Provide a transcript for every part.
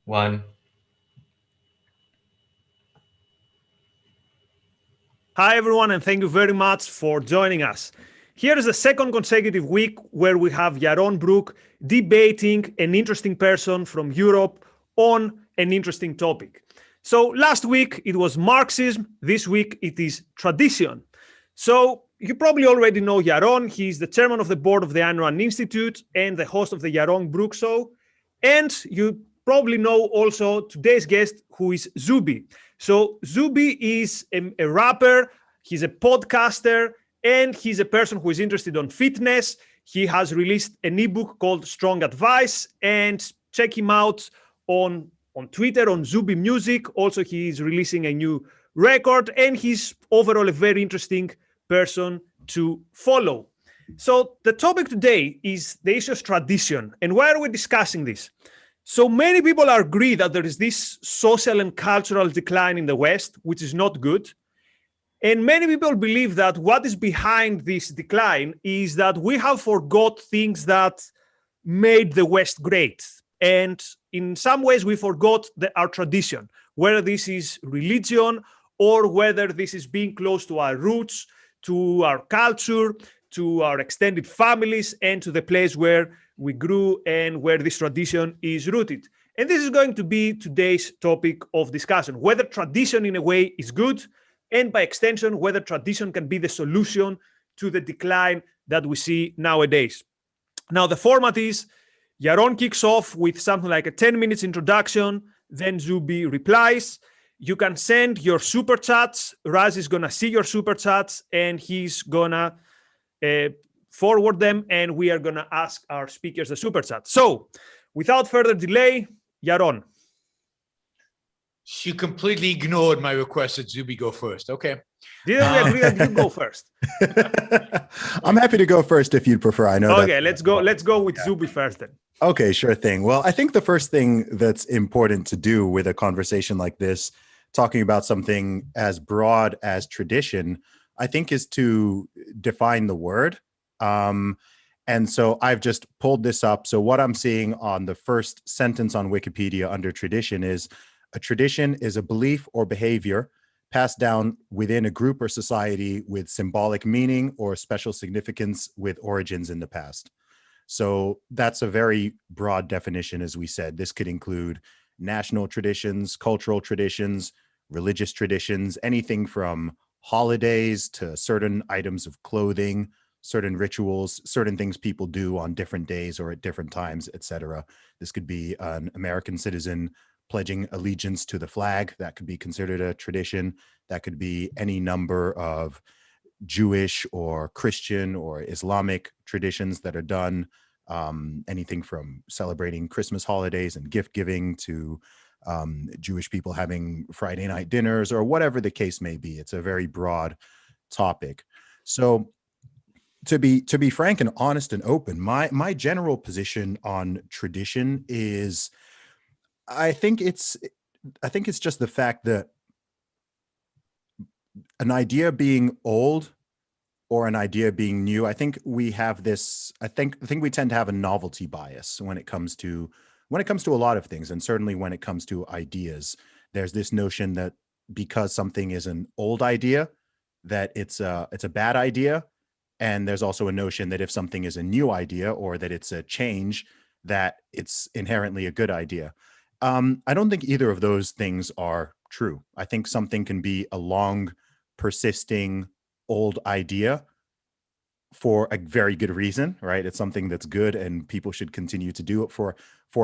One. Hi, everyone, and thank you very much for joining us. Here is the second consecutive week where we have Yaron Brook debating an interesting person from Europe on an interesting topic. So last week it was Marxism, this week it is tradition. So you probably already know Yaron. He's the chairman of the board of the Ayn Rand Institute and the host of the Yaron Brook Show. And you probably know also today's guest, who is Zuby. So Zuby is a rapper, he's a podcaster, and he's a person who is interested on fitness. He has released an ebook called Strong Advice, and check him out on Twitter, on Zuby Music. Also, he is releasing a new record, and he's overall a very interesting person to follow. So the topic today is the issue of tradition. And why are we discussing this? So many people agree that there is this social and cultural decline in the West, which is not good. And many people believe that what is behind this decline is that we have forgot things that made the West great. And in some ways, we forgot our tradition, whether this is religion or whether this is being close to our roots, to our culture, to our extended families, and to the place where we grew and where this tradition is rooted. And this is going to be today's topic of discussion, whether tradition in a way is good, and by extension, whether tradition can be the solution to the decline that we see nowadays. Now, the format is Yaron kicks off with something like a 10 minutes introduction, then Zuby replies. You can send your super chats. Raz is going to see your super chats, and he's going to forward them, and we are going to ask our speakers the super chat. So, without further delay, Yaron. She completely ignored my request that Zuby go first. Okay. Didn't we agree that you go first? I'm happy to go first if you'd prefer. I know. Okay, let's go. Let's go with Zuby first then. Okay, sure thing. Well, I think the first thing that's important to do with a conversation like this, talking about something as broad as tradition, I think is to define the word. And so I've just pulled this up. So what I'm seeing on the first sentence on Wikipedia under tradition is a tradition is a belief or behavior passed down within a group or society with symbolic meaning or special significance with origins in the past. So that's a very broad definition, as we said. This could include national traditions, cultural traditions, religious traditions, anything from holidays to certain items of clothing, certain rituals, certain things people do on different days or at different times, etc. This could be an American citizen pledging allegiance to the flag. That could be considered a tradition. That could be any number of Jewish or Christian or Islamic traditions that are done, anything from celebrating Christmas holidays and gift giving to Jewish people having Friday night dinners or whatever the case may be. It's a very broad topic. So to be frank and honest and open, my general position on tradition is I think it's just the fact that an idea being old or an idea being new, I think we have this, I think we tend to have a novelty bias when it comes to a lot of things, and certainly when it comes to ideas. There's this notion that because something is an old idea, that it's a bad idea. And there's also a notion that if something is a new idea or that it's a change, that it's inherently a good idea. I don't think either of those things are true. I think something can be a long, persisting, old idea for a very good reason, right? It's something that's good and people should continue to do it. For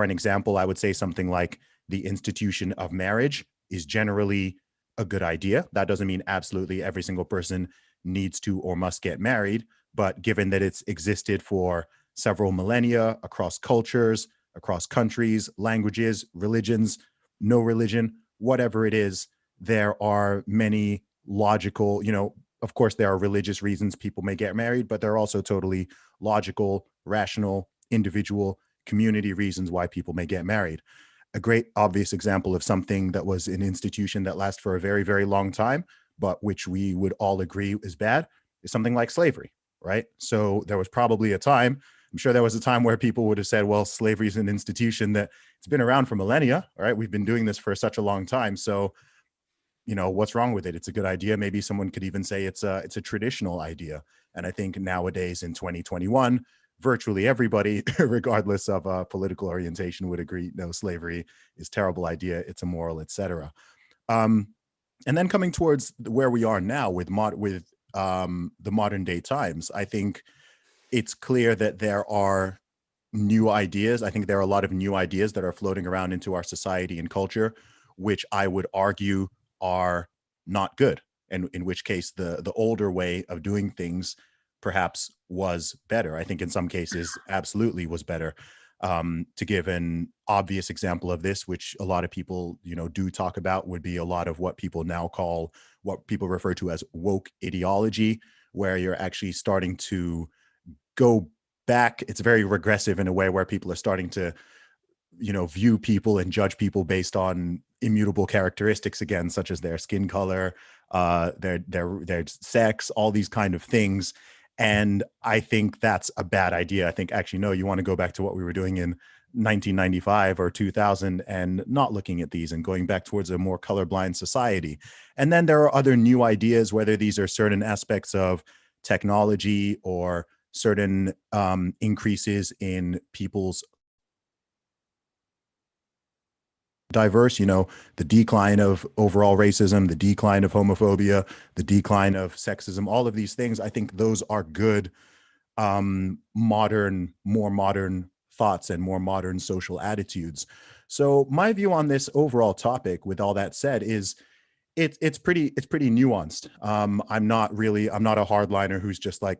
an example, I would say something like the institution of marriage is generally a good idea. That doesn't mean absolutely every single person needs to or must get married, but given that it's existed for several millennia across cultures, across countries, languages, religions, no religion, whatever it is, there are many logical, of course, there are religious reasons people may get married, but there are also totally logical, rational, individual, community reasons why people may get married. A great obvious example of something that was an institution that lasts for a very, very long time, but which we would all agree is bad, is something like slavery, right? So there was probably a time I'm sure there was a time where people would have said, well, slavery is an institution that it's been around for millennia, all right? We've been doing this for such a long time. So, you know, what's wrong with it? It's a good idea. Maybe someone could even say it's a traditional idea. And I think nowadays in 2021, virtually everybody, regardless of political orientation, would agree, no, slavery is a terrible idea. It's immoral, etc. And then coming towards where we are now with the modern day times, I think it's clear that there are new ideas. I think there are a lot of new ideas that are floating around into our society and culture, which I would argue are not good. And in which case the older way of doing things perhaps was better. I think in some cases absolutely was better. To give an obvious example of this, which a lot of people, you know, do talk about, would be a lot of what people now call, what people refer to as woke ideology, where you're actually starting to go back. It's very regressive in a way where people are starting to, you know, view people and judge people based on immutable characteristics again, such as their skin color, their sex, all these kind of things. And I think that's a bad idea. I think actually, no, you want to go back to what we were doing in 1995 or 2000 and not looking at these and going back towards a more colorblind society. And then there are other new ideas, whether these are certain aspects of technology or certain increases in people's diverse, you know, the decline of overall racism, the decline of homophobia, the decline of sexism, all of these things. I think those are good, more modern thoughts and more modern social attitudes. So my view on this overall topic, with all that said, is it's pretty nuanced. I'm not a hardliner who's just like,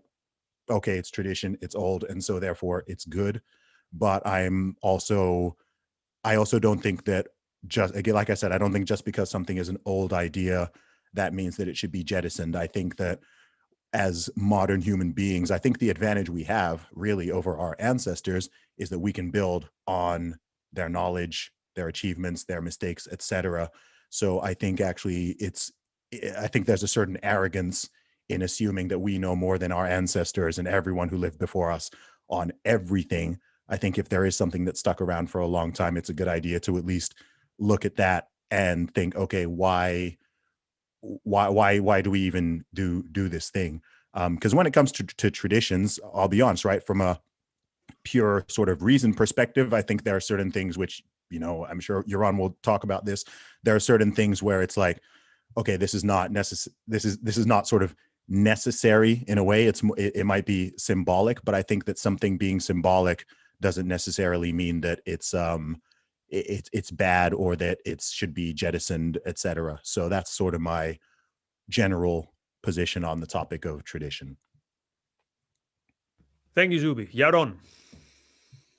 okay, it's tradition, it's old, and so therefore it's good. But I also don't think that, just again, like I said, I don't think just because something is an old idea, that means that it should be jettisoned. I think that as modern human beings, I think the advantage we have really over our ancestors is that we can build on their knowledge, their achievements, their mistakes, etc. So I think actually I think there's a certain arrogance in assuming that we know more than our ancestors and everyone who lived before us on everything. I think if there is something that stuck around for a long time, it's a good idea to at least look at that and think, okay, why do we even do this thing? Because when it comes to traditions, I'll be honest, right, from a pure sort of reason perspective, I think there are certain things which, you know, I'm sure Yaron will talk about this. There are certain things where it's like, okay, this is not necessary. This is not sort of necessary in a way. It might be symbolic, but I think that something being symbolic doesn't necessarily mean that it's bad or that it should be jettisoned, etc. So that's sort of my general position on the topic of tradition. Thank you, Zuby. Yaron.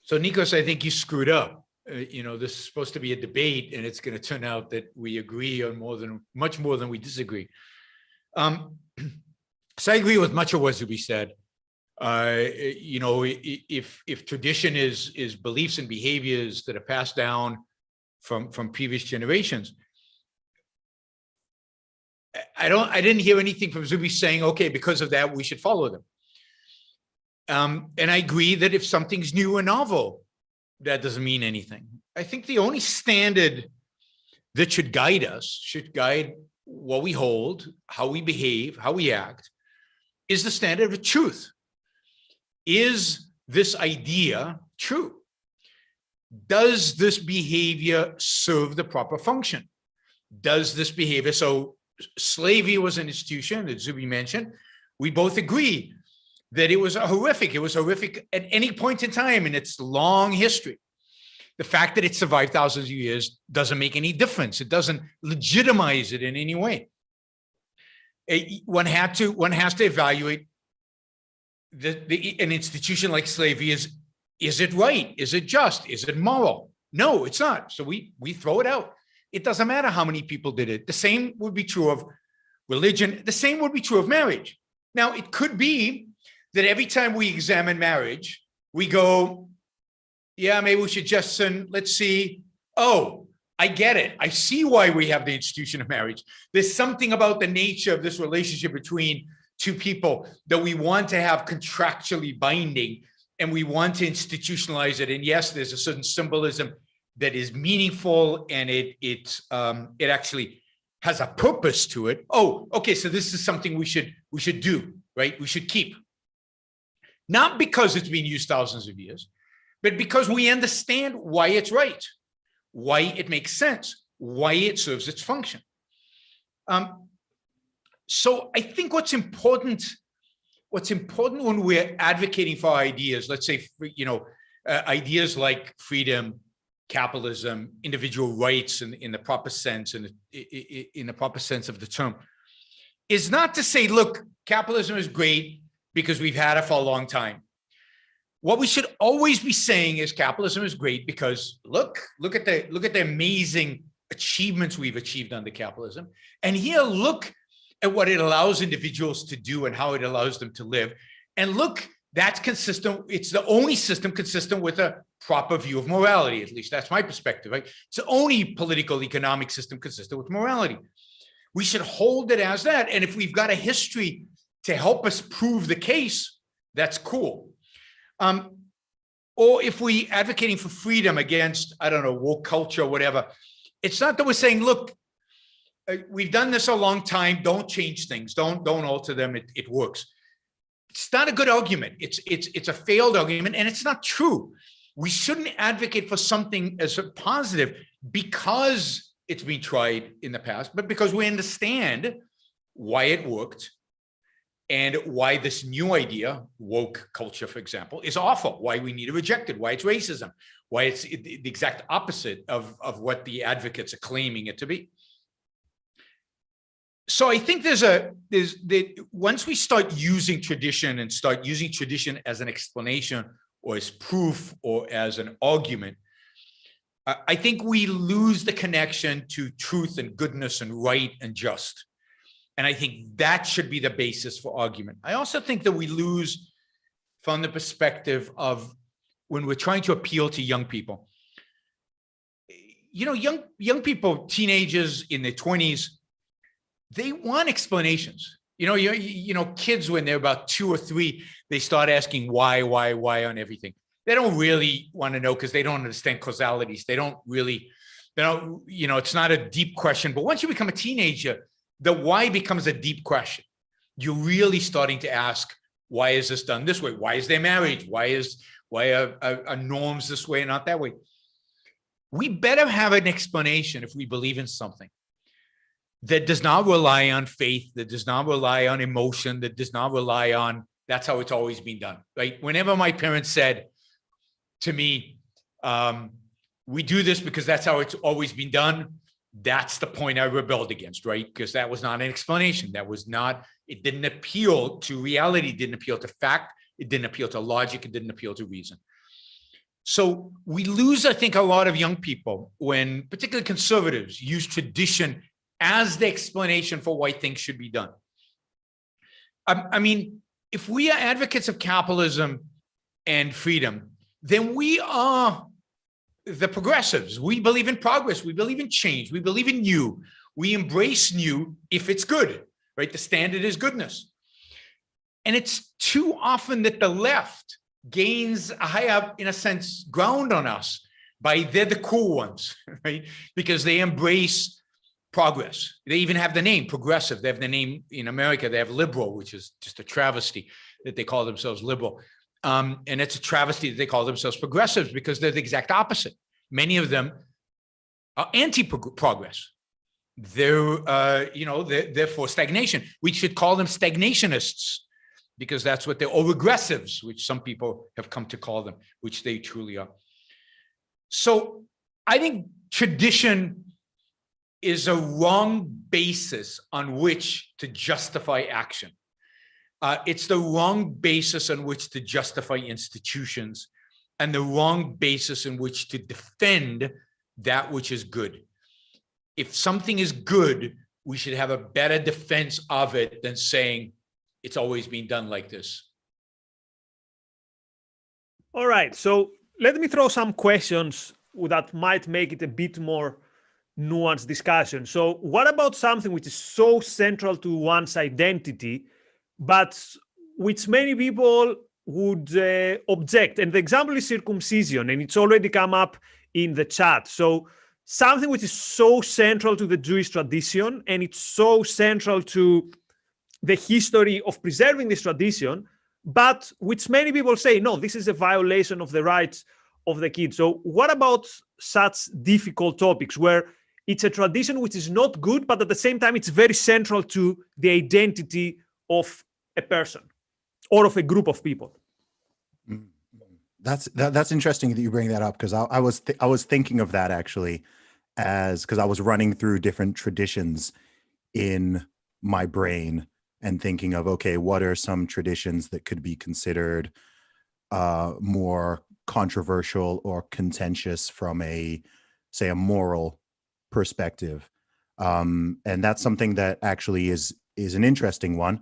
So Nikos, I think you screwed up. You know, this is supposed to be a debate, and it's going to turn out that we agree on much more than we disagree. So I agree with much of what Zuby said. You know, if tradition is beliefs and behaviors that are passed down from previous generations, I didn't hear anything from Zuby saying, okay, because of that, we should follow them. And I agree that if something's new or novel, that doesn't mean anything. I think the only standard that should guide us, should guide what we hold, how we behave, how we act, is the standard of truth. Is this idea true? Does this behavior serve the proper function? Does this behavior, so slavery was an institution that Zuby mentioned. We both agree that it was horrific. It was horrific at any point in time in its long history. The fact that it survived thousands of years doesn't make any difference. It doesn't legitimize it in any way. One has to evaluate an institution like slavery. Is it right? Is it just? Is it moral? No, it's not. So we throw it out. It doesn't matter how many people did it. The same would be true of religion. The same would be true of marriage. Now, it could be that every time we examine marriage, we go, yeah, maybe we should just let's see. Oh, I get it. I see why we have the institution of marriage. There's something about the nature of this relationship between two people that we want to have contractually binding, and we want to institutionalize it. And yes, there's a certain symbolism that is meaningful, and it actually has a purpose to it. Oh, okay, so this is something we should do, right? We should keep. Not because it's been used thousands of years, but because we understand why it's right, why it makes sense, why it serves its function. So I think what's important when we're advocating for ideas, let's say, ideas like freedom, capitalism, individual rights in the proper sense, and in the proper sense of the term, is not to say, look, capitalism is great because we've had it for a long time. What we should always be saying is capitalism is great because look at the amazing achievements we've achieved under capitalism. And here, look at what it allows individuals to do and how it allows them to live. And look, that's consistent. It's the only system consistent with a proper view of morality. At least that's my perspective, right? It's the only political economic system consistent with morality. We should hold it as that. And if we've got a history to help us prove the case, that's cool. Or if we advocating for freedom against, I don't know, woke culture or whatever, it's not that we're saying, look, we've done this a long time, don't change things, don't alter them, it works. It's not a good argument. It's a failed argument, and it's not true. We shouldn't advocate for something as a positive because it's been tried in the past, but because we understand why it worked and why this new idea, woke culture, for example, is awful, why we need to reject it, why it's racism, why it's the exact opposite of what the advocates are claiming it to be. So I think once we start using tradition and start using tradition as an explanation or as proof or as an argument, I think we lose the connection to truth and goodness and right and just. And I think that should be the basis for argument. I also think that we lose from the perspective of when we're trying to appeal to young people. Young people, teenagers in their 20s, they want explanations. Kids, when they're about 2 or 3, they start asking why on everything. They don't really want to know because they don't understand causalities. It's not a deep question. But once you become a teenager, the why becomes a deep question. You're really starting to ask, why is this done this way? Why is there marriage? Why are norms this way and not that way? We better have an explanation if we believe in something that does not rely on faith, that does not rely on emotion, that does not rely on, that's how it's always been done, right? Whenever my parents said to me, we do this because that's how it's always been done, that's the point I rebelled against, right? Because that was not an explanation. It didn't appeal to reality, it didn't appeal to fact, it didn't appeal to logic, it didn't appeal to reason. So we lose, I think, a lot of young people when particularly conservatives use tradition as the explanation for why things should be done. I mean, if we are advocates of capitalism and freedom, then we are the progressives. We believe in progress. We believe in change. We believe in new. We embrace new if it's good, right? The standard is goodness. And it's too often that the left gains a higher, in a sense, ground on us by they're the cool ones, right? Because they embrace progress. They even have the name progressive. They have the name in America, they have liberal, which is just a travesty that they call themselves liberal. And it's a travesty that they call themselves progressives because they're the exact opposite. Many of them are anti-progress. They're for stagnation. We should call them stagnationists because that's what they're, or regressives, which some people have come to call them, which they truly are. So I think tradition is a wrong basis on which to justify action. It's the wrong basis on which to justify institutions and the wrong basis in which to defend that which is good. If something is good, we should have a better defense of it than saying it's always been done like this. All right, so let me throw some questions that might make it a bit more nuanced discussion. So what about something which is so central to one's identity, but which many people would object. And the example is circumcision, and it's already come up in the chat. So something which is so central to the Jewish tradition, and it's so central to the history of preserving this tradition, but which many people say, no, this is a violation of the rights of the kid. So what about such difficult topics where it's a tradition which is not good, but at the same time, it's very central to the identity of a person or of a group of people? That's interesting that you bring that up, because I was thinking of that actually, because I was running through different traditions in my brain and thinking of, okay, what are some traditions that could be considered more controversial or contentious from a moral perspective, and that's something that actually is an interesting one,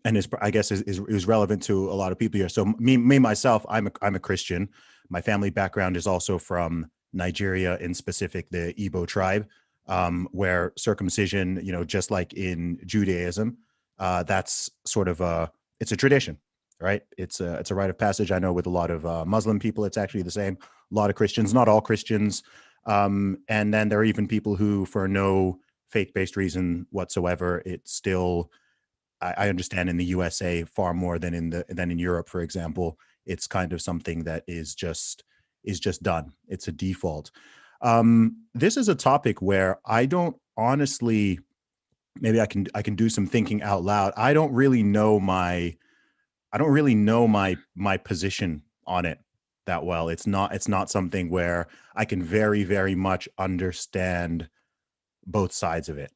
and I guess is relevant to a lot of people here. So me myself, I'm a Christian. My family background is also from Nigeria, in specific the Igbo tribe, where circumcision, just like in Judaism, that's sort of it's a tradition, right? It's a rite of passage. I know with a lot of Muslim people, it's actually the same. A lot of Christians, not all Christians. And then there are even people who, for no faith-based reason whatsoever, it's still, I understand in the USA far more than in Europe, for example, it's kind of something that is just done. It's a default. This is a topic where I don't honestly, maybe I can do some thinking out loud. I don't really know my position on it that well. It's not something where I can very, very much understand both sides of it.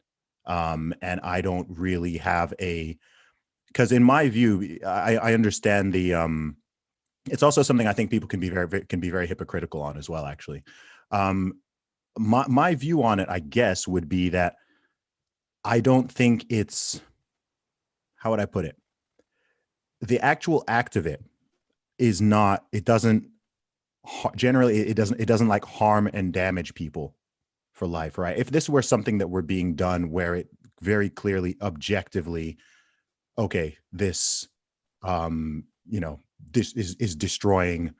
And I don't really have because in my view, I understand it's also something I think people can be very hypocritical on as well, actually. My view on it, I guess, would be that I don't think it's, how would I put it? The actual act of it is not, it doesn't like harm and damage people for life, right? If this were something that were being done where it very clearly, objectively, okay, this, this is destroying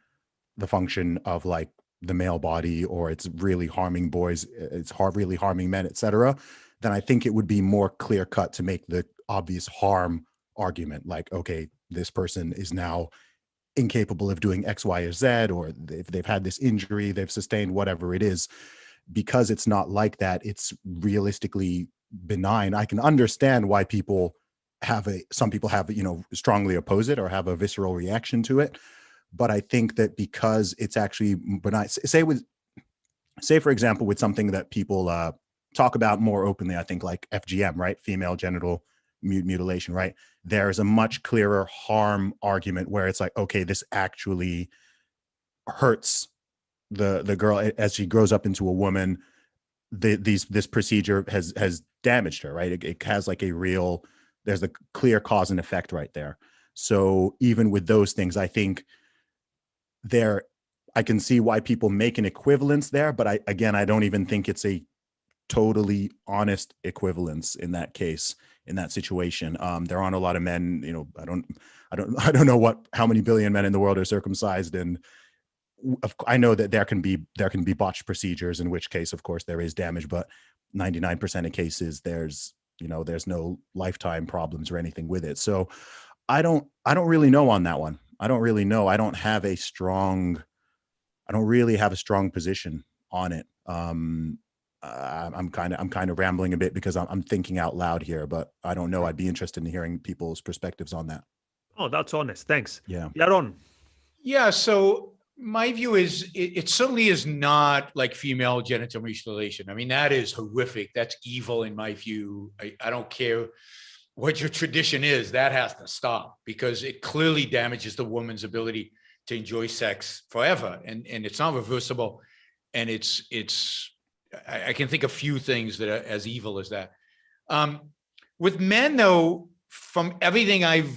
the function of like the male body, or it's really harming boys, it's really harming men, etc., then I think it would be more clear cut to make the obvious harm argument, like, okay, this person is now incapable of doing X, Y, or Z, or if they've had this injury, they've sustained whatever it is. Because it's not like that, it's realistically benign. I can understand why some people have, strongly oppose it or have a visceral reaction to it. But I think that because it's actually benign, say for example, with something that people talk about more openly, I think like FGM, right? Female genital mutilation, right? There's a much clearer harm argument where it's like, okay, this actually hurts the girl as she grows up into a woman. This procedure has damaged her, right? It has like there's a clear cause and effect right there. So even with those things, I think I can see why people make an equivalence there, but I don't even think it's a totally honest equivalence in that case, in that situation. There aren't a lot of men, I don't know how many billion men in the world are circumcised, and I know that there can be botched procedures, in which case, of course, there is damage, but 99% of cases, there's no lifetime problems or anything with it. So I don't really know on that one. I don't really know. I don't really have a strong position on it. I'm kind of rambling a bit because I'm thinking out loud here, but I don't know. I'd be interested in hearing people's perspectives on that. Oh, that's honest. Thanks. Yeah. Yaron. Yeah. So my view is it certainly is not like female genital mutilation. I mean, that is horrific. That's evil in my view. I don't care what your tradition is, that has to stop, because it clearly damages the woman's ability to enjoy sex forever. And it's not reversible. And I can think of few things that are as evil as that. With men though, from everything I've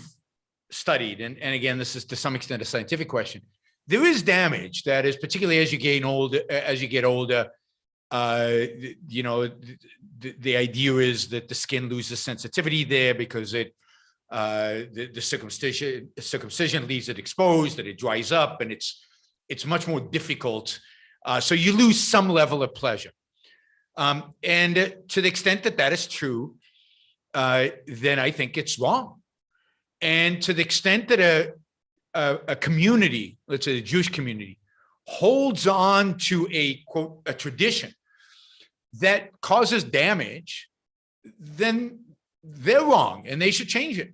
studied, and again, this is to some extent a scientific question, there is damage that is, particularly as you get older, the idea is that the skin loses sensitivity there because it The circumcision leaves it exposed, and it dries up, and it's much more difficult. So you lose some level of pleasure. And to the extent that that is true, then I think it's wrong. And to the extent that a community, let's say the Jewish community, holds on to a quote, a tradition that causes damage, then they're wrong and they should change it.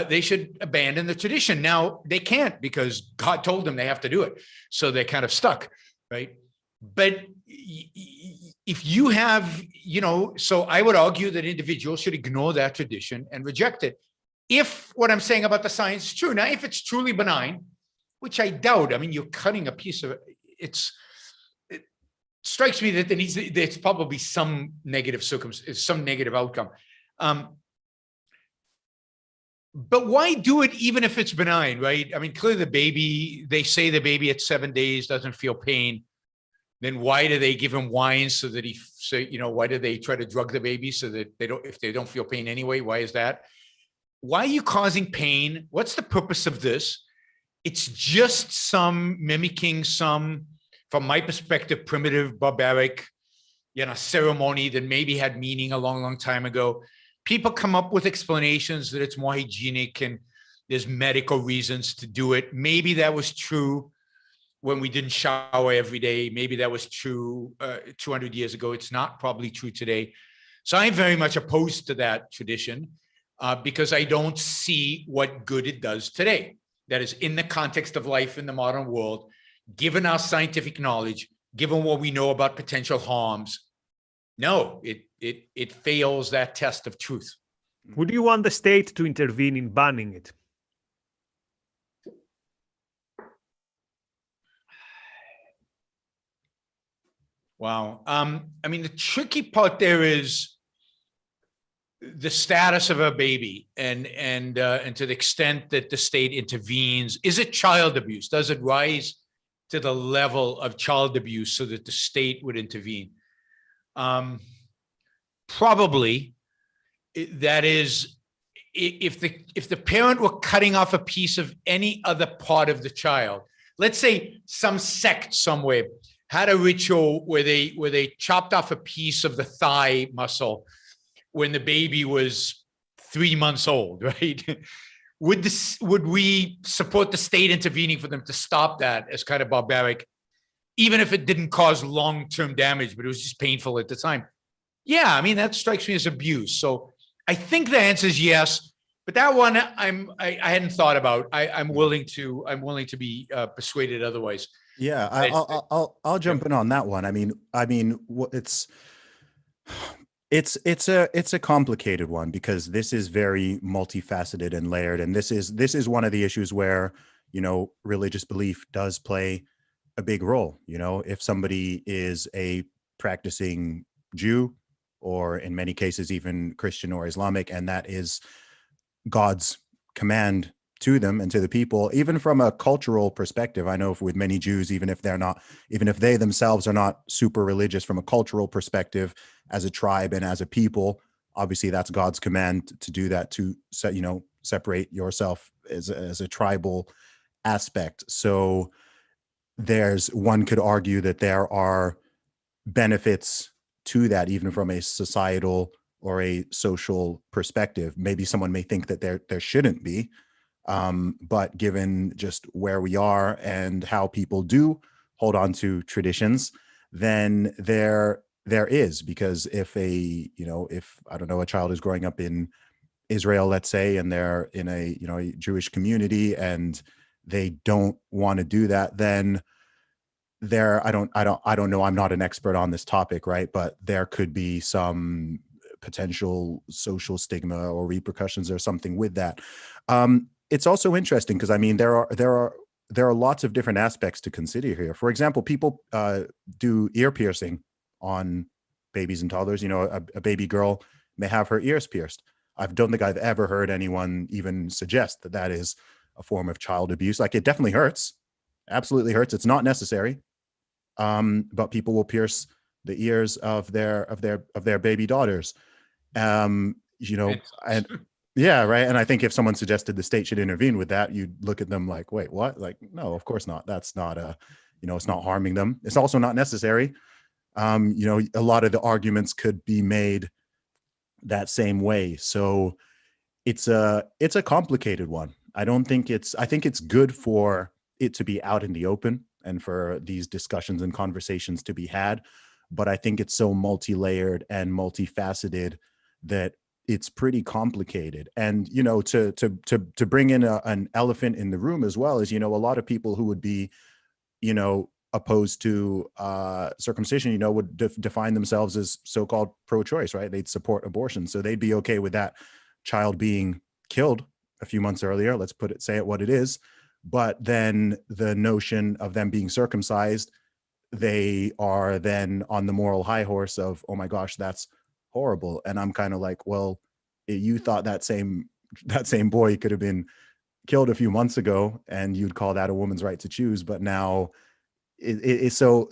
They should abandon the tradition. Now, they can't because God told them they have to do it. So they're kind of stuck, right? But if you have, so I would argue that individuals should ignore that tradition and reject it. If what I'm saying about the science is true. Now, if it's truly benign, which I doubt, I mean, you're cutting a piece of it strikes me that there's probably some negative outcome. But why do it even if it's benign, right? I mean, clearly they say the baby at 7 days doesn't feel pain. Then why do they give him wine so that why do they try to drug the baby so that if they don't feel pain anyway? Why is that? Why are you causing pain? What's the purpose of this? It's just mimicking some, from my perspective, primitive, barbaric, ceremony that maybe had meaning a long, long time ago. People come up with explanations that it's more hygienic and there's medical reasons to do it. Maybe that was true when we didn't shower every day. Maybe that was true 200 years ago. It's not probably true today. So I'm very much opposed to that tradition because I don't see what good it does today. That is in the context of life in the modern world, given our scientific knowledge, given what we know about potential harms. No, it fails that test of truth. Would you want the state to intervene in banning it? Wow. I mean, the tricky part there is the status of a baby and to the extent that the state intervenes. Is it child abuse? Does it rise to the level of child abuse so that the state would intervene? Probably. That is, if the parent were cutting off a piece of any other part of the child, let's say some sect somewhere had a ritual where they chopped off a piece of the thigh muscle when the baby was 3 months old, right? Would we support the state intervening for them to stop that as kind of barbaric, even if it didn't cause long-term damage, but it was just painful at the time? Yeah, I mean, that strikes me as abuse. So I think the answer is yes, but that one I hadn't thought about. I'm willing to be persuaded otherwise. Yeah, I'll jump in on that one. I mean, it's a complicated one because this is very multifaceted and layered, and this is one of the issues where religious belief does play a big role. If somebody is a practicing Jew, or in many cases even Christian or Islamic, and that is God's command to them and to the people, even from a cultural perspective. I know with many Jews, even if they themselves are not super religious, from a cultural perspective, as a tribe and as a people, obviously that's God's command to do that, to separate yourself as a tribal aspect. So one could argue that there are benefits to that, even from a societal or a social perspective. Maybe someone may think that there shouldn't be, but given just where we are and how people do hold on to traditions, then there is, because if I don't know, a child is growing up in Israel, let's say, and they're in a Jewish community and they don't want to do that, then I don't know, I'm not an expert on this topic, right? But there could be some potential social stigma or repercussions or something with that. It's also interesting because, I mean, there are lots of different aspects to consider here. For example, people do ear piercing on babies and toddlers. A baby girl may have her ears pierced. I don't think I've ever heard anyone even suggest that that is a form of child abuse. Like, it definitely hurts, absolutely hurts. It's not necessary. But people will pierce the ears of their baby daughters. And Yeah, right. And I think if someone suggested the state should intervene with that, you'd look at them like, wait, what? Like, no, of course not. That's not it's not harming them. It's also not necessary. A lot of the arguments could be made that same way. So it's a complicated one. I think it's good for it to be out in the open and for these discussions and conversations to be had. But I think it's so multi-layered and multifaceted that it's pretty complicated. And, to bring in an elephant in the room as well is, a lot of people who would be, opposed to circumcision, would define themselves as so-called pro-choice, right? They'd support abortion. So they'd be okay with that child being killed a few months earlier. Let's say it what it is. But then the notion of them being circumcised, they are then on the moral high horse of, oh my gosh, that's horrible. And I'm kind of like, well, you thought that same boy could have been killed a few months ago and you'd call that a woman's right to choose. But now so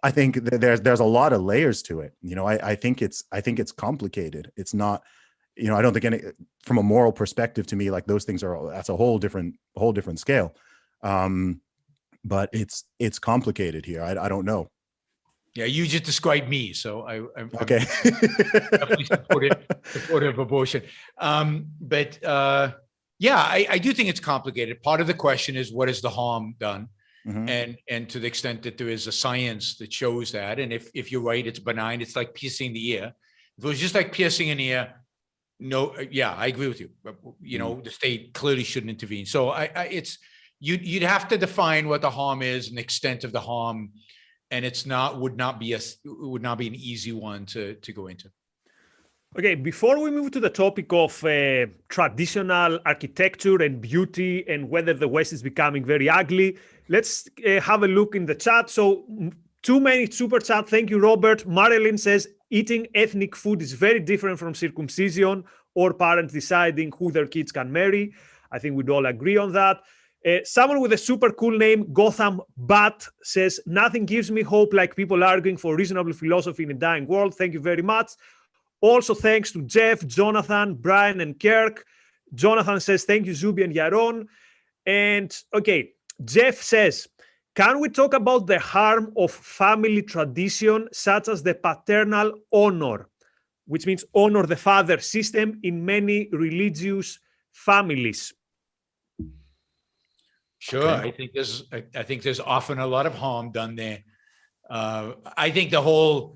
I think there's a lot of layers to it. I think it's complicated. It's not, I don't think from a moral perspective, to me, like those things that's a whole different scale. But it's complicated here. I don't know. Yeah, you just described me, so I'm okay. definitely supportive of abortion. But I do think it's complicated. Part of the question is, what is the harm done? Mm-hmm. And to the extent that there is a science that shows that, and if you're right, it's benign. It's like piercing the ear. If it was just like piercing an ear, no, I agree with you. The state clearly shouldn't intervene. So you'd have to define what the harm is and the extent of the harm, and would not be an easy one to go into. Okay, before we move to the topic of traditional architecture and beauty and whether the West is becoming very ugly, let's have a look in the chat. So too many super chat. Thank you, Robert. Marilyn says, eating ethnic food is very different from circumcision or parents deciding who their kids can marry. I think we'd all agree on that. Someone with a super cool name, Gotham Bat, says, nothing gives me hope like people arguing for reasonable philosophy in a dying world. Thank you very much. Also, thanks to Jeff, Jonathan, Brian, and Kirk. Jonathan says, thank you, Zuby and Yaron. And okay, Jeff says, can we talk about the harm of family tradition, such as the paternal honor, which means honor the father system in many religious families? Sure. Okay. I think there's often a lot of harm done there. I think the whole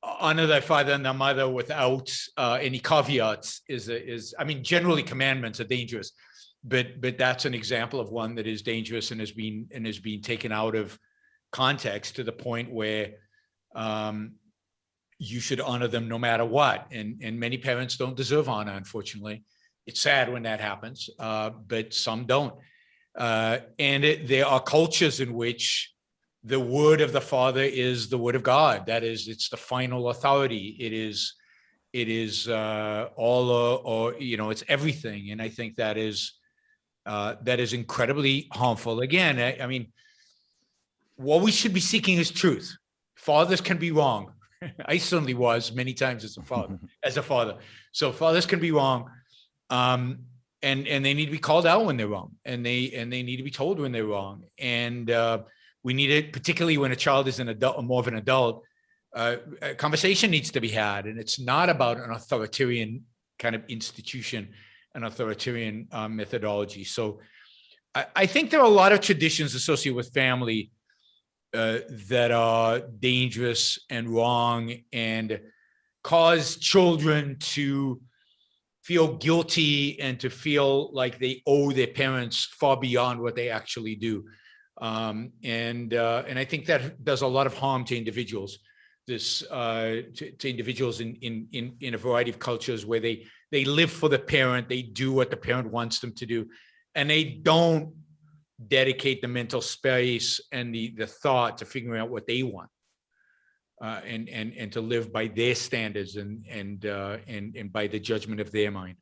honor thy father and thy mother without any caveats is generally commandments are dangerous, but that's an example of one that is dangerous and has been taken out of context to the point where you should honor them no matter what. And many parents don't deserve honor, unfortunately. It's sad when that happens, but some don't. There are cultures in which the word of the father is the word of God. That is, it's the final authority. It is all, it's everything. And I think that is incredibly harmful. Again, what we should be seeking is truth. Fathers can be wrong. I certainly was many times as a father. So fathers can be wrong. And they need to be called out when they're wrong, and they need to be told when they're wrong. And we need it, particularly when a child is an adult, more of an adult. A conversation needs to be had, and it's not about an authoritarian kind of institution, an authoritarian methodology. So I think there are a lot of traditions associated with family that are dangerous and wrong and cause children to feel guilty and to feel like they owe their parents far beyond what they actually do. And I think that does a lot of harm to individuals. To individuals in a variety of cultures where they live for the parent, they do what the parent wants them to do, and they don't dedicate the mental space and the thought to figuring out what they want, and to live by their standards and by the judgment of their mind.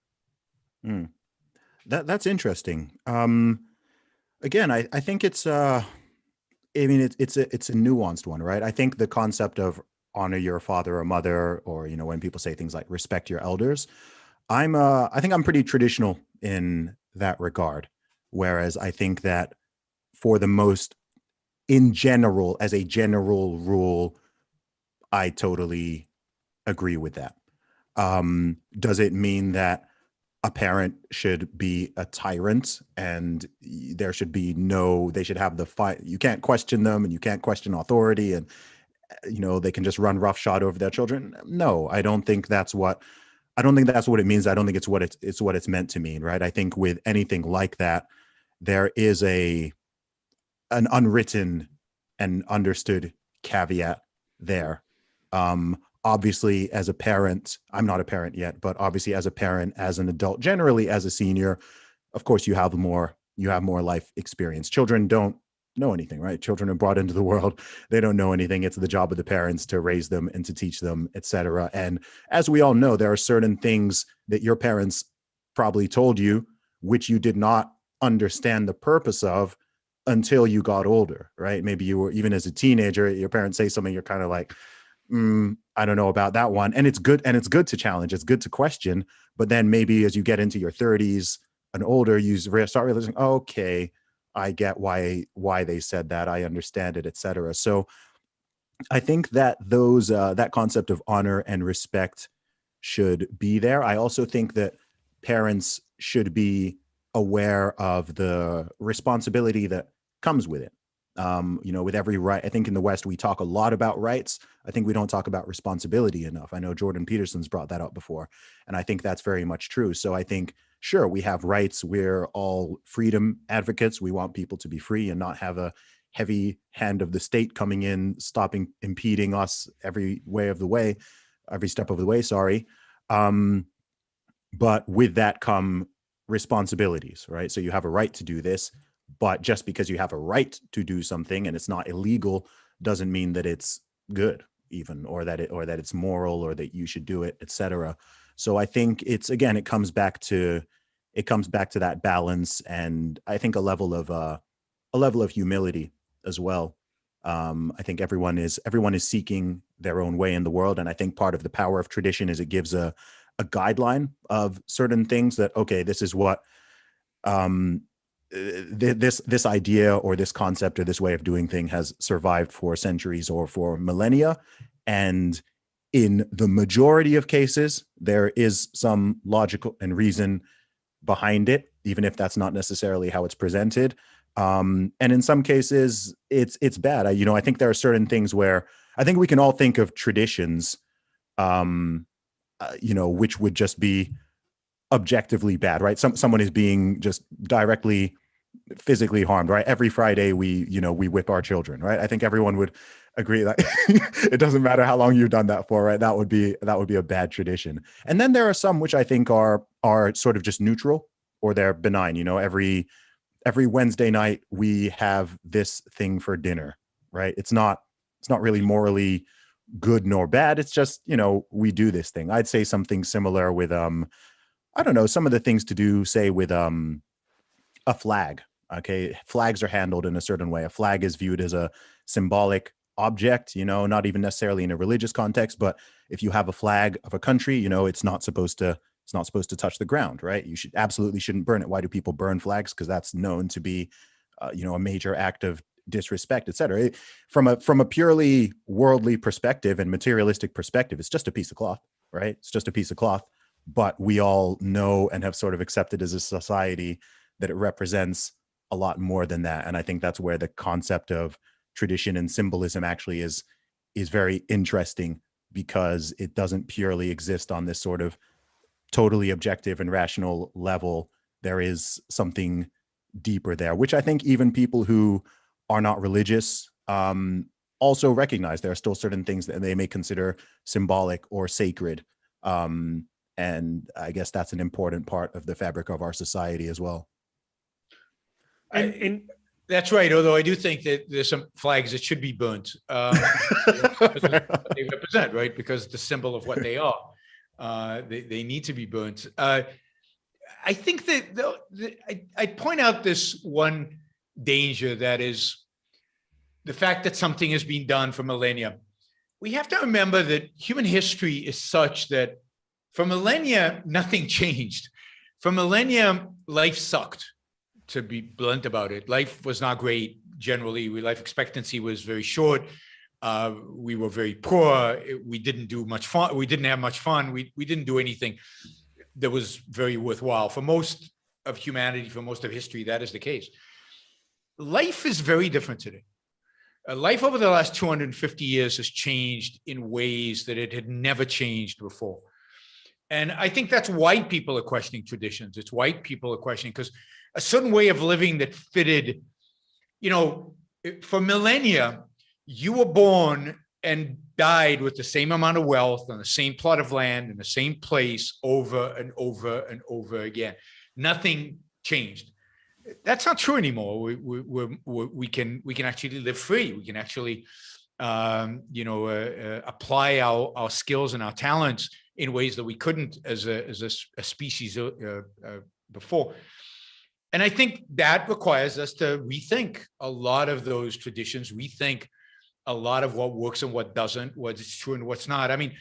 That's interesting. Again, I think it's it's a nuanced one, right? I think the concept of honor your father or mother, or when people say things like respect your elders, I think I'm pretty traditional in that regard. Whereas I think that for the most, in general, as a general rule, I totally agree with that. Does it mean that a parent should be a tyrant and there should be they should have the fight? You can't question them and you can't question authority, and they can just run roughshod over their children. No, I don't think that's what it means. I don't think it's what it's meant to mean, right? I think with anything like that, there is an unwritten and understood caveat there. Obviously, as a parent, I'm not a parent yet, but obviously as a parent, as an adult, generally as a senior, of course you have more life experience. Children don't know anything, right? Children are brought into the world. They don't know anything. It's the job of the parents to raise them and to teach them, etc. And as we all know, there are certain things that your parents probably told you, which you did not understand the purpose of until you got older, right? Maybe you were, even as a teenager, your parents say something, you're kind of like, I don't know about that one. And it's good to challenge. It's good to question. But then maybe as you get into your 30s and older, you start realizing, okay, I get why they said that. I understand it, etc. So I think that that concept of honor and respect should be there. I also think that parents should be aware of the responsibility that comes with it. With every right. I think in the West, we talk a lot about rights. I think we don't talk about responsibility enough. I know Jordan Peterson's brought that up before, and I think that's very much true. So I think, sure, we have rights. We're all freedom advocates. We want people to be free and not have a heavy hand of the state coming in, stopping, impeding us every step of the way, sorry. But with that come responsibilities, right? So you have a right to do this, but just because you have a right to do something and it's not illegal doesn't mean that it's good, even, or that it's moral, or that you should do it, etc. So I think it comes back to that balance, and I think a level of humility as well. I think everyone is seeking their own way in the world, and I think part of the power of tradition is it gives a guideline of certain things that, okay, this is what this idea or this concept or this way of doing thing has survived for centuries or for millennia. And in the majority of cases, there is some logical and reason behind it, even if that's not necessarily how it's presented. And in some cases, it's bad. I think there are certain things where I think we can all think of traditions, which would just be objectively bad, right? Someone is being just directly physically harmed, right? Every Friday we whip our children, right? I think everyone would agree that it doesn't matter how long you've done that for, right? That would be a bad tradition. And then there are some which I think are sort of just neutral, or they're benign. Every Wednesday night we have this thing for dinner, right? It's not really morally good nor bad. It's just, we do this thing. I'd say something similar with I don't know, some of the things to do, say, with a flag. Okay, flags are handled in a certain way. A flag is viewed as a symbolic object, not even necessarily in a religious context, but if you have a flag of a country, it's not supposed to touch the ground, right? You absolutely shouldn't burn it. Why do people burn flags? Because that's known to be a major act of disrespect, etc. From a purely worldly perspective and materialistic perspective, it's just a piece of cloth, right? It's just a piece of cloth. But we all know and have sort of accepted as a society that it represents a lot more than that. And I think that's where the concept of tradition and symbolism actually is very interesting, because it doesn't purely exist on this sort of totally objective and rational level. There is something deeper there, which I think even people who are not religious also recognize. There are still certain things that they may consider symbolic or sacred. And I guess that's an important part of the fabric of our society as well. That's right. Although I do think that there's some flags that should be burnt. They represent, right? Because the symbol of what they are. They need to be burnt. I think that I'd point out this one danger, that is the fact that something has been done for millennia. We have to remember that human history is such that For millennia, nothing changed. For millennia, life sucked, to be blunt about it. Life was not great generally. Life expectancy was very short. We were very poor. We didn't do much fun. We didn't have much fun. We didn't do anything that was very worthwhile. For most of humanity, for most of history, that is the case. Life is very different today. Life over the last 250 years has changed in ways that it had never changed before. And I think that's why people are questioning traditions. It's why people are questioning, because a certain way of living that fitted, for millennia, you were born and died with the same amount of wealth on the same plot of land in the same place over and over and over again. Nothing changed. That's not true anymore. We can actually live free. We can actually, apply our skills and our talents in ways that we couldn't as a species before. And I think that requires us to rethink a lot of those traditions, rethink a lot of what works and what doesn't, what's true and what's not. I mean,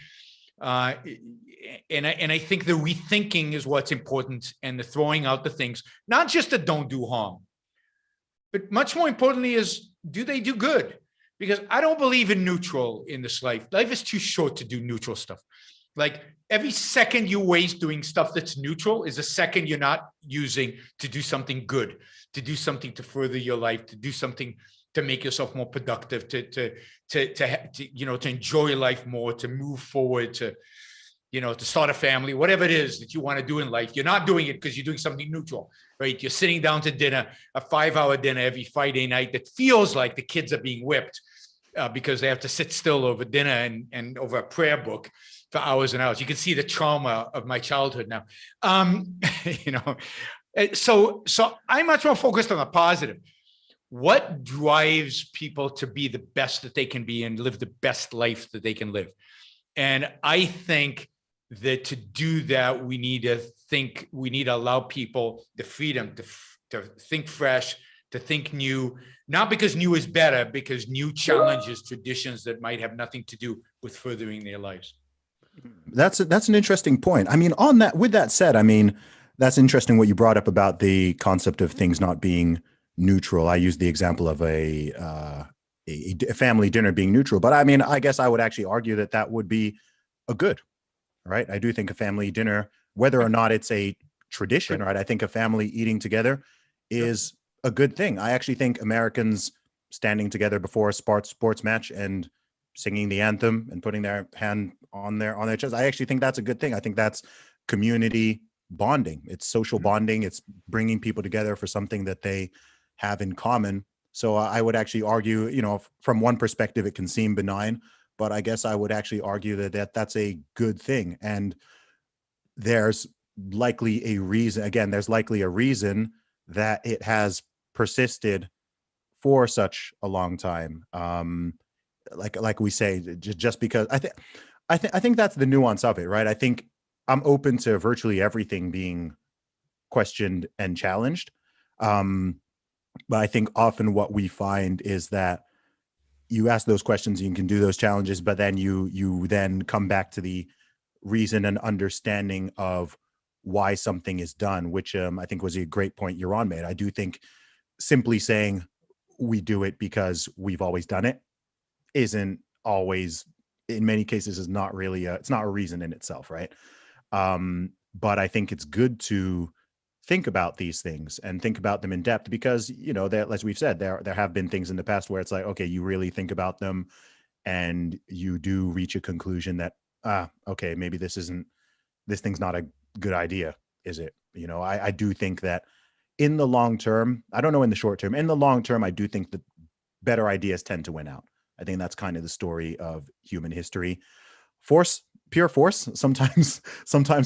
and I think the rethinking is what's important, and the throwing out the things, not just that don't do harm, but much more importantly is, do they do good? Because I don't believe in neutral in this life. Life is too short to do neutral stuff. Like every second you waste doing stuff that's neutral is a second you're not using to do something good, to do something to further your life, to do something to make yourself more productive, to enjoy life more, to move forward, to start a family, whatever it is that you want to do in life. You're not doing it because you're doing something neutral, right? You're sitting down to dinner, a 5-hour dinner every Friday night that feels like the kids are being whipped because they have to sit still over dinner and over a prayer book for hours and hours. You can see the trauma of my childhood now. So I'm much more focused on the positive. What drives people to be the best that they can be and live the best life that they can live? And I think that to do that, we need to allow people the freedom to think fresh, to think new, not because new is better, because new challenges traditions that might have nothing to do with furthering their lives. That's an interesting point. I mean, with that said, I mean, that's interesting what you brought up about the concept of things not being neutral. I used the example of a family dinner being neutral, but I mean, I guess I would actually argue that would be a good, right? I do think a family dinner, whether or not it's a tradition, right? I think a family eating together is a good thing. I actually think Americans standing together before a sports match and singing the anthem and putting their hand on their chest, I actually think that's a good thing. I think that's community bonding. It's social bonding. It's bringing people together for something that they have in common. So I would actually argue, from one perspective, it can seem benign, but I guess I would actually argue that's a good thing. And there's likely a reason, that it has persisted for such a long time. Like we say, just because I think that's the nuance of it, right? I think I'm open to virtually everything being questioned and challenged. But I think often what we find is that you ask those questions, you can do those challenges, but then you then come back to the reason and understanding of why something is done, which I think was a great point Yaron made. I do think simply saying we do it because we've always done it isn't always, in many cases, is not really it's not a reason in itself, right? But I think it's good to think about these things and think about them in depth because, as we've said, there have been things in the past where it's like, okay, you really think about them and you do reach a conclusion that, okay, maybe this thing's not a good idea, is it? I do think that in the long term, I don't know in the short term, in the long term, I do think that better ideas tend to win out. I think that's kind of the story of human history. Pure force sometimes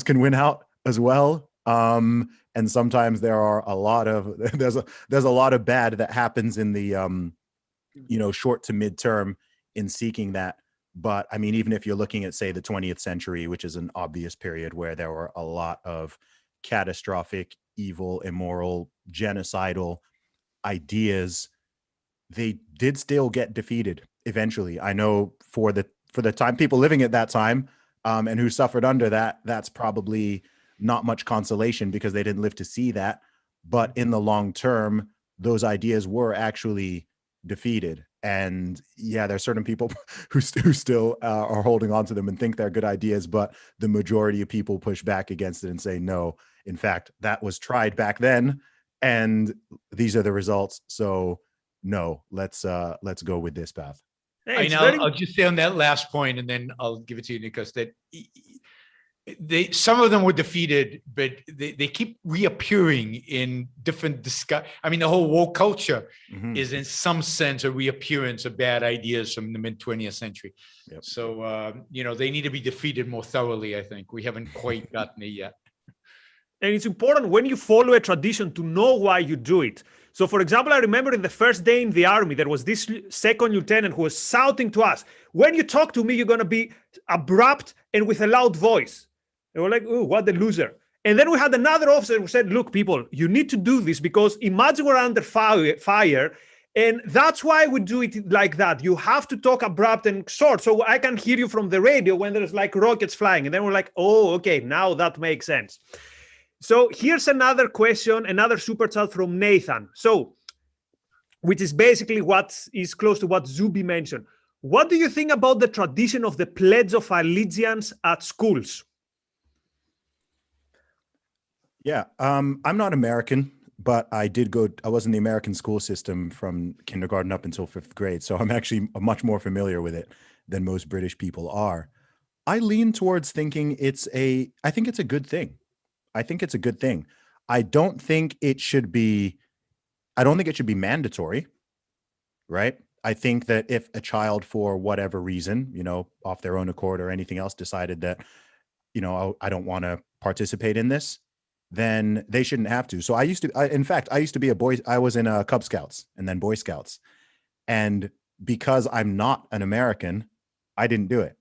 can win out as well. And sometimes there's a lot of bad that happens in the short to midterm in seeking that. But I mean, even if you're looking at, say, the 20th century, which is an obvious period where there were a lot of catastrophic, evil, immoral, genocidal ideas, they did still get defeated eventually. I know for the time, people living at that time, and who suffered under that, that's probably not much consolation because they didn't live to see that. But in the long term, those ideas were actually defeated. And yeah, there's certain people who still are holding on to them and think they're good ideas, but the majority of people push back against it and say, no, in fact, that was tried back then, and these are the results. So no, let's go with this path. Hey, I'll just say on that last point, and then I'll give it to you, Nikos, that some of them were defeated, but they keep reappearing in different I mean, the whole woke culture is in some sense a reappearance of bad ideas from the mid 20th century. Yep. So, they need to be defeated more thoroughly. I think we haven't quite gotten it yet. And it's important when you follow a tradition to know why you do it. So, for example, I remember in the first day in the army, there was this second lieutenant who was shouting to us, when you talk to me, you're going to be abrupt and with a loud voice. And we're like, oh, what a loser. And then we had another officer who said, look, people, you need to do this because imagine we're under fire. And that's why we do it like that. You have to talk abrupt and short so I can hear you from the radio when there's like rockets flying. And then we're like, oh, okay, now that makes sense. So here's another question, another super chat from Nathan. So, which is basically what is close to what Zuby mentioned. What do you think about the tradition of the Pledge of Allegiance at schools? Yeah, I'm not American, but I was in the American school system from kindergarten up until 5th grade. So I'm actually much more familiar with it than most British people are. I lean towards thinking I think it's a good thing. I think it's a good thing. I don't think it should be mandatory, right? I think that if a child, for whatever reason, off their own accord or anything else, decided that, I don't want to participate in this, then they shouldn't have to. So I used to be I was in Cub Scouts and then Boy Scouts. And because I'm not an American, I didn't do it,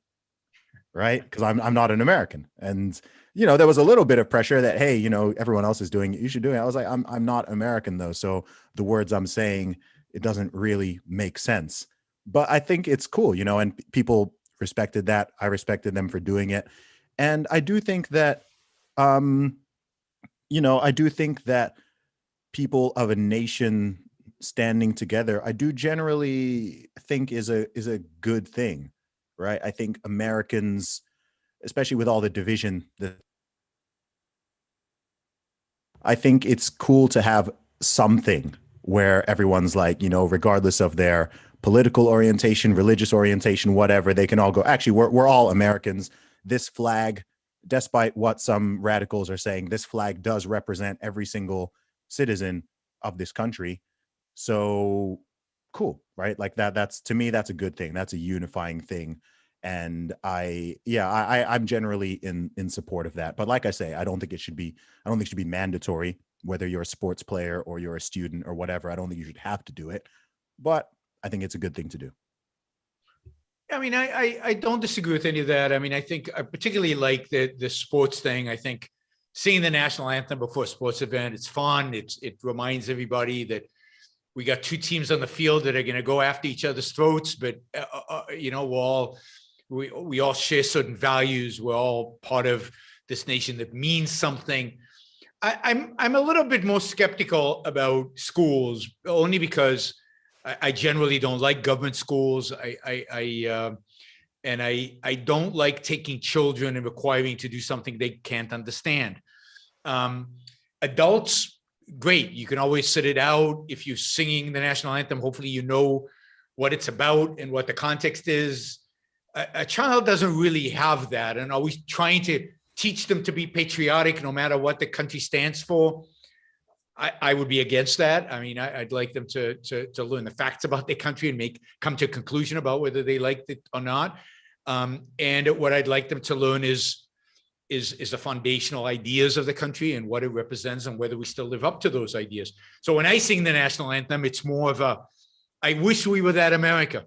right? Because I'm not an American. And there was a little bit of pressure that, hey, everyone else is doing it, you should do it. I was like, I'm not American though. So the words I'm saying, it doesn't really make sense. But I think it's cool, and people respected that. I respected them for doing it. And I do think that, people of a nation standing together, I do generally think is a good thing, right? I think Americans, especially with all the division, I think it's cool to have something where everyone's like, regardless of their political orientation, religious orientation, whatever, they can all go, actually, we're all Americans. This flag, despite what some radicals are saying, this flag does represent every single citizen of this country. So cool, right? Like that's, to me, that's a good thing. That's a unifying thing. And I'm generally in support of that. But like I say, I don't think it should be mandatory, whether you're a sports player or you're a student or whatever. I don't think you should have to do it, but I think it's a good thing to do. I mean, I don't disagree with any of that. I mean, I think I particularly like the sports thing. I think seeing the national anthem before a sports event, it's fun. It reminds everybody that we got two teams on the field that are going to go after each other's throats, but we all share certain values. We're all part of this nation that means something. I'm a little bit more skeptical about schools, only because I generally don't like government schools. I don't like taking children and requiring to do something they can't understand. Adults, great. You can always sit it out. If you're singing the national anthem, hopefully you know what it's about and what the context is. A child doesn't really have that, and always trying to teach them to be patriotic no matter what the country stands for. I would be against that. I mean, I'd like them to learn the facts about their country and come to a conclusion about whether they liked it or not. And what I'd like them to learn is the foundational ideas of the country and what it represents and whether we still live up to those ideas. So when I sing the national anthem, it's more of I wish we were that America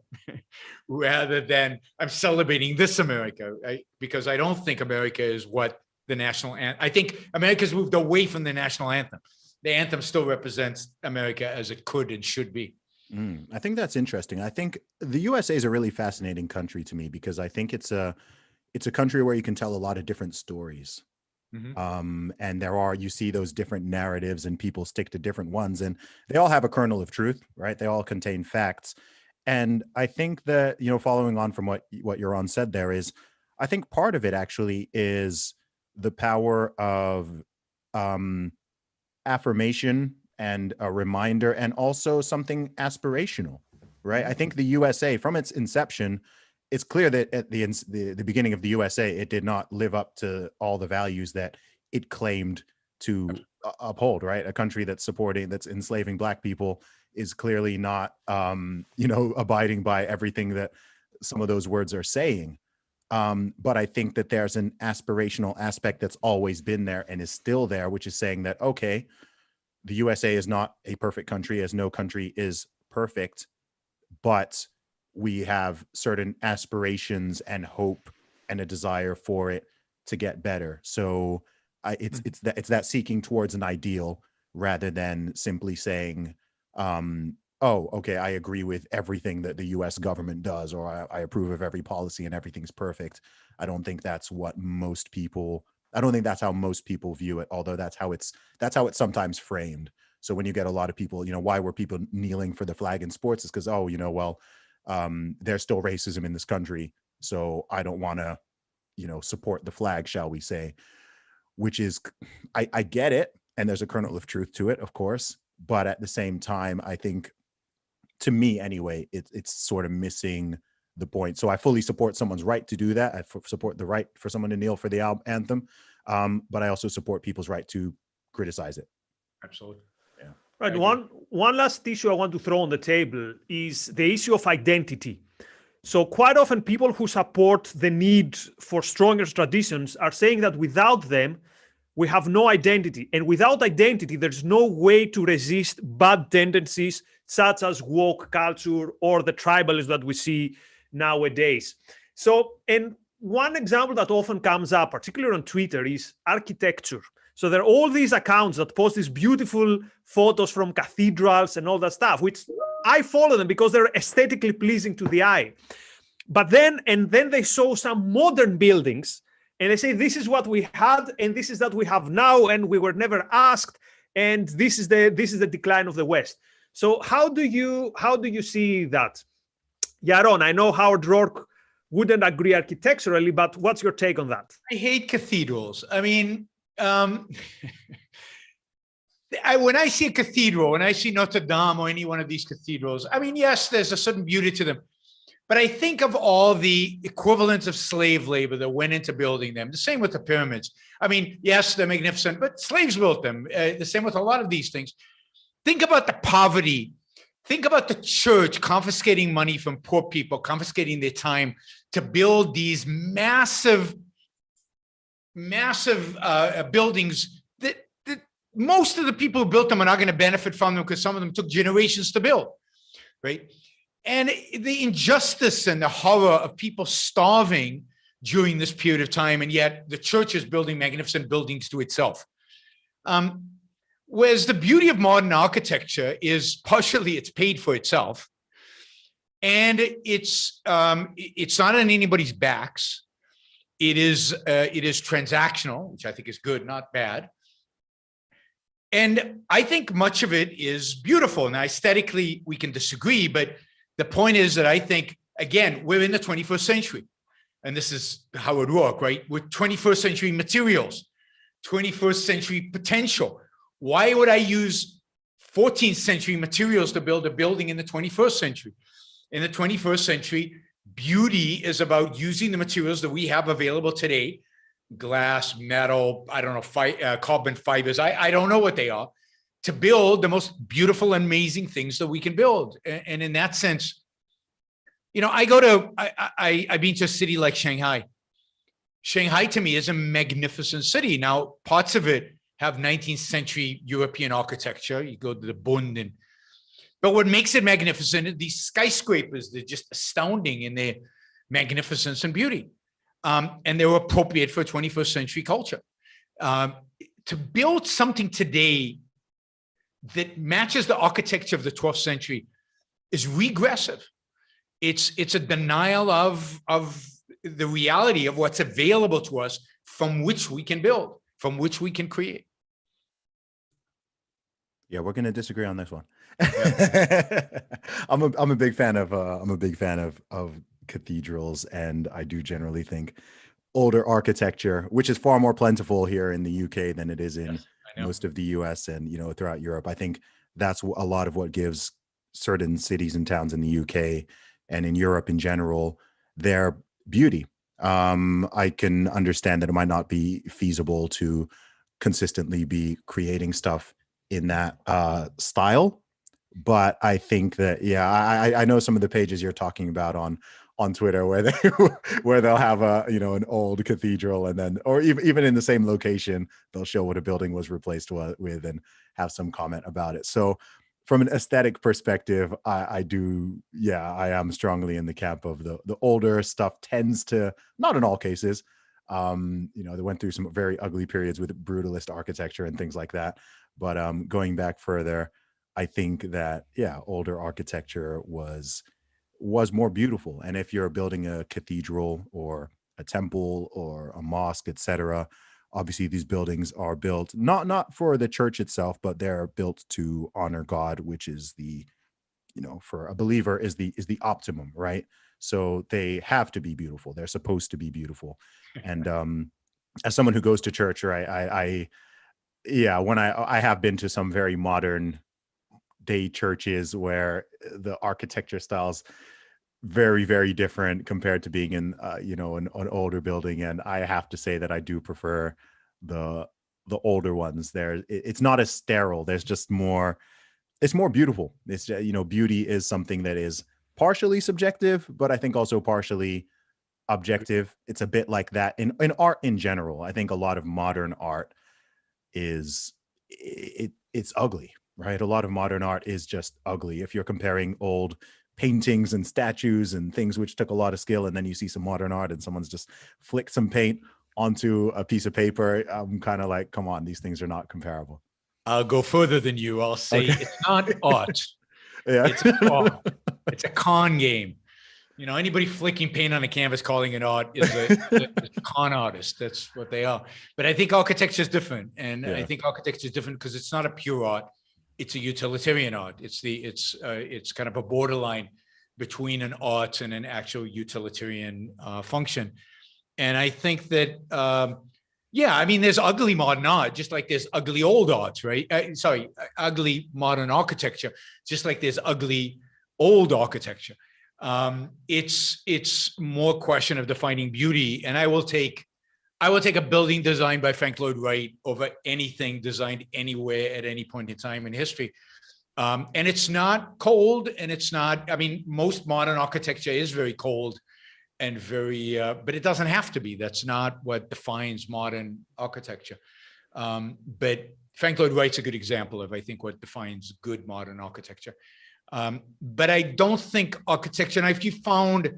rather than I'm celebrating this America, because I don't think America is what the national anthem. I think America's moved away from the national anthem. The anthem still represents America as it could and should be. I think that's interesting. I think the USA is a really fascinating country to me because I think it's it's a country where you can tell a lot of different stories. And you see those different narratives and people stick to different ones, and they all have a kernel of truth, right? They all contain facts. And I think that, following on from what Yaron said there is, I think part of it actually is the power of affirmation and a reminder, and also something aspirational, right? I think the USA, from its inception, it's clear that at the beginning of the USA, it did not live up to all the values that it claimed to uphold, right? A country that's enslaving Black people is clearly not, abiding by everything that some of those words are saying. But I think that there's an aspirational aspect that's always been there and is still there, which is saying that, okay, the USA is not a perfect country, as no country is perfect, but we have certain aspirations and hope and a desire for it to get better. So it's that seeking towards an ideal rather than simply saying, oh, okay, I agree with everything that the US government does, or I approve of every policy and everything's perfect. I don't think that's how most people view it, although that's how it's sometimes framed. So when you get a lot of people, why were people kneeling for the flag in sports? Is because, there's still racism in this country, so I don't want to, support the flag, shall we say, which is, I get it. And there's a kernel of truth to it, of course. But at the same time, I think, to me anyway, it's sort of missing the point. So I fully support someone's right to do that. I support the right for someone to kneel for the anthem. But I also support people's right to criticize it. Absolutely. Yeah. Right. One last issue I want to throw on the table is the issue of identity. So quite often people who support the need for stronger traditions are saying that without them, we have no identity. And without identity, there's no way to resist bad tendencies such as woke culture or the tribalism that we see nowadays. So, and one example that often comes up, particularly on Twitter, is architecture. So there are all these accounts that post these beautiful photos from cathedrals and all that stuff, which I follow them because they're aesthetically pleasing to the eye. But then they show some modern buildings and they say, this is what we had and this is that we have now, and we were never asked, and this is the decline of the West. So how do you see that? Yaron, I know Howard Rourke wouldn't agree architecturally, but what's your take on that? I hate cathedrals. I mean, when I see a cathedral, when I see Notre Dame or any one of these cathedrals, I mean, yes, there's a certain beauty to them. But I think of all the equivalents of slave labor that went into building them. The same with the pyramids. I mean, yes, they're magnificent, but slaves built them. The same with a lot of these things. Think about the poverty. Think about the church confiscating money from poor people, confiscating their time to build these massive buildings that most of the people who built them are not going to benefit from them because some of them took generations to build, right? And the injustice and the horror of people starving during this period of time, and yet the church is building magnificent buildings to itself. Whereas the beauty of modern architecture is partially it's paid for itself, and it's not on anybody's backs. It is transactional, which I think is good, not bad. And I think much of it is beautiful. Now, aesthetically, we can disagree, but the point is that I think, again, we're in the 21st century, and this is how it works, right? With 21st century materials, 21st century potential. Why would I use 14th century materials to build a building in the 21st century? In the 21st century, beauty is about using the materials that we have available today, glass, metal, I don't know, carbon fibers, I don't know what they are, to build the most beautiful, amazing things that we can build. And in that sense, I've been to a city like Shanghai. Shanghai to me is a magnificent city. Now, parts of it have 19th century European architecture. You go to the Bund, but what makes it magnificent is these skyscrapers. They're just astounding in their magnificence and beauty. And they were appropriate for 21st century culture. To build something today that matches the architecture of the 12th century is regressive. It's a denial of the reality of what's available to us from which we can build, from which we can create. Yeah, we're going to disagree on this one. Yeah. I'm a big fan of cathedrals, and I do generally think older architecture, which is far more plentiful here in the UK than it is in most of the US and, you know, throughout Europe. I think that's a lot of what gives certain cities and towns in the UK and in Europe in general their beauty. I can understand that it might not be feasible to consistently be creating stuff in that style, but I think that, yeah, I know some of the pages you're talking about on Twitter where they'll have an old cathedral, and then, or even in the same location, they'll show what a building was replaced with and have some comment about it. So from an aesthetic perspective, I am strongly in the camp of the older stuff tends to, not in all cases, they went through some very ugly periods with brutalist architecture and things like that. But going back further, I think that, older architecture was more beautiful. And if you're building a cathedral or a temple or a mosque, etc., obviously these buildings are built not for the church itself, but they're built to honor God, which is for a believer is the optimum, right? So they have to be beautiful. They're supposed to be beautiful. And as someone who goes to church, right, when I have been to some very modern day churches where the architecture styles very, very different compared to being in an older building, and I have to say that I do prefer the older ones. It's not as sterile. There's just more. It's more beautiful. It's beauty is something that is partially subjective, but I think also partially objective. It's a bit like that in art in general. I think a lot of modern art it's ugly, right? A lot of modern art is just ugly. If you're comparing old paintings and statues and things which took a lot of skill, and then you see some modern art and someone's just flicked some paint onto a piece of paper, I'm kind of like, come on, these things are not comparable. I'll go further than you. I'll say It's not art. Yeah. It's a con game. Anybody flicking paint on a canvas calling it art is a con artist. That's what they are. But I think architecture is different. And I think architecture is different because it's not a pure art. It's a utilitarian art. It's kind of a borderline between an art and an actual utilitarian function. And I think that, there's ugly modern art, just like there's ugly old art, right? Ugly modern architecture, just like there's ugly old architecture. It's more question of defining beauty. And I will take a building designed by Frank Lloyd Wright over anything designed anywhere at any point in time in history. And it's not cold, and it's not, most modern architecture is very cold and very, but it doesn't have to be. That's not what defines modern architecture. But Frank Lloyd Wright's a good example of, I think, what defines good modern architecture. But I don't think architecture, and if you found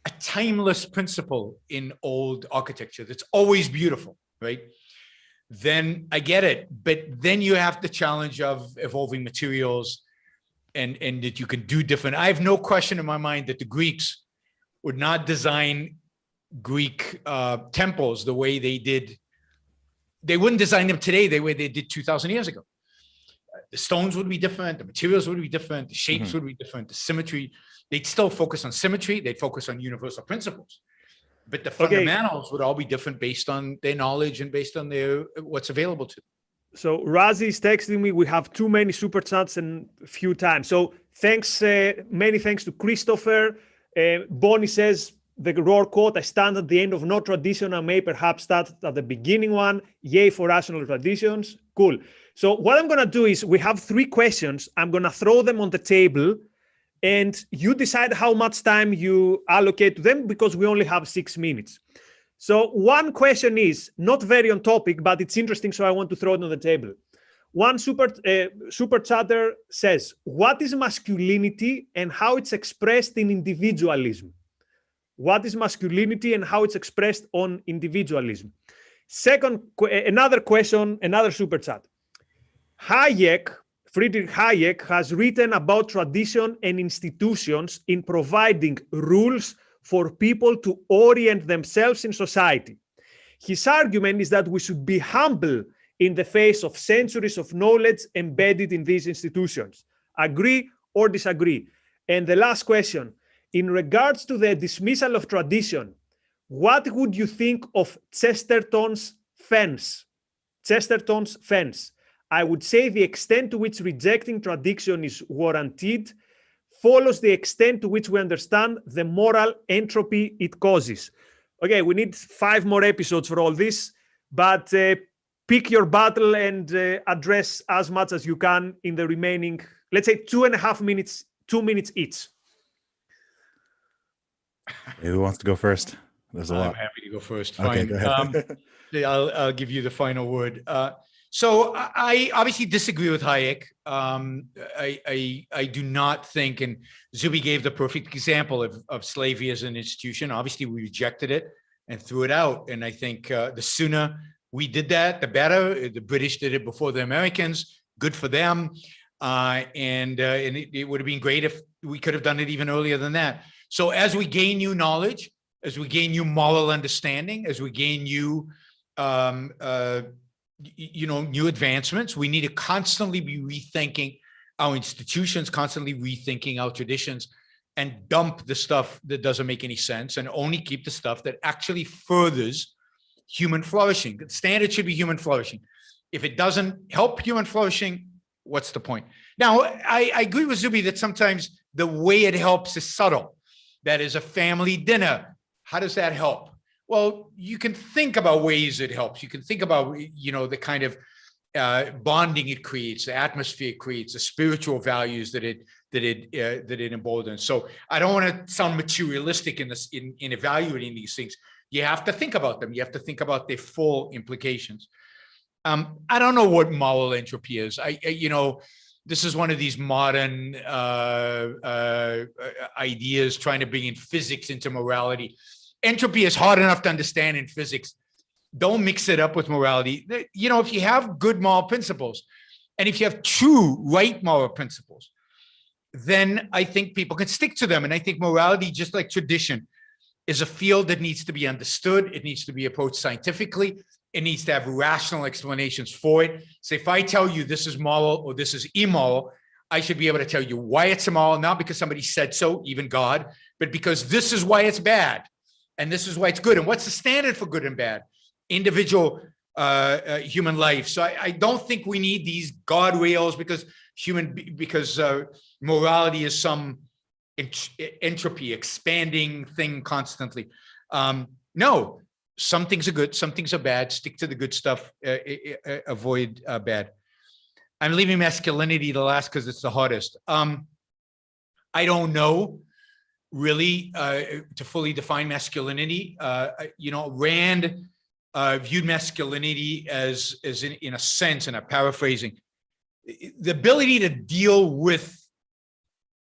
a timeless principle in old architecture that's always beautiful, right? Then I get it. But then you have the challenge of evolving materials and that you can do different. I have no question in my mind that the Greeks would not design Greek temples the way they did. They wouldn't design them today the way they did 2,000 years ago. The stones would be different. The materials would be different. The shapes would be different. The symmetry, they'd still focus on symmetry. They'd focus on universal principles. But the fundamentals would all be different based on their knowledge and based on what's available to them. So Razi is texting me. We have too many super chats and few times. So thanks, many thanks to Christopher. Bonnie says, the Roar quote, I stand at the end of no tradition. I may perhaps start at the beginning one. Yay for rational traditions. Cool. So what I'm going to do is we have 3 questions. I'm going to throw them on the table and you decide how much time you allocate to them because we only have 6 minutes. So one question is not very on topic, but it's interesting. So I want to throw it on the table. One super chatter says, what is masculinity and how it's expressed in individualism? What is masculinity and how it's expressed on individualism? Second, another question, another super chat. Friedrich Hayek has written about tradition and institutions in providing rules for people to orient themselves in society. His argument is that we should be humble in the face of centuries of knowledge embedded in these institutions. Agree or disagree? And the last question, in regards to the dismissal of tradition, what would you think of Chesterton's fence? Chesterton's fence. I would say the extent to which rejecting tradition is warranted follows the extent to which we understand the moral entropy it causes. Okay, we need 5 more episodes for all this, but pick your battle and address as much as you can in the remaining, let's say 2.5 minutes, 2 minutes each. Who wants to go first? There's a lot. I'm happy to go first. Okay, Fine. go ahead. I'll give you the final word. So I obviously disagree with Hayek. I do not think, and Zuby gave the perfect example of slavery as an institution. Obviously, we rejected it and threw it out. And I think the sooner we did that, the better. The British did it before the Americans. Good for them. And it would have been great if we could have done it even earlier than that. So as we gain new knowledge, as we gain new moral understanding, as we gain new new advancements, we need to constantly be rethinking our institutions, constantly rethinking our traditions, and dump the stuff that doesn't make any sense and only keep the stuff that actually furthers human flourishing. The standard should be human flourishing. If it doesn't help human flourishing, what's the point? Now, I agree with Zuby that sometimes the way it helps is subtle. That is a family dinner. How does that help? Well, you can think about ways it helps. You can think about, the kind of bonding it creates, the atmosphere it creates, the spiritual values that it emboldens. So I don't want to sound materialistic in evaluating these things. You have to think about them. You have to think about their full implications. I don't know what moral entropy is. This is one of these modern ideas trying to bring in physics into morality. Entropy is hard enough to understand in physics. Don't mix it up with morality. If you have good moral principles, and if you have true right moral principles, then I think people can stick to them. And I think morality, just like tradition, is a field that needs to be understood. It needs to be approached scientifically. It needs to have rational explanations for it. So if I tell you this is moral or this is immoral, I should be able to tell you why it's immoral, not because somebody said so, even God, but because this is why it's bad. And this is why it's good. And what's the standard for good and bad? Individual human life. So I don't think we need these guardrails because morality is some entropy, expanding thing constantly. No, some things are good, some things are bad. Stick to the good stuff, avoid bad. I'm leaving masculinity the last because it's the hardest. I don't know really to fully define masculinity. Rand viewed masculinity as in a sense, and I'm paraphrasing, the ability to deal with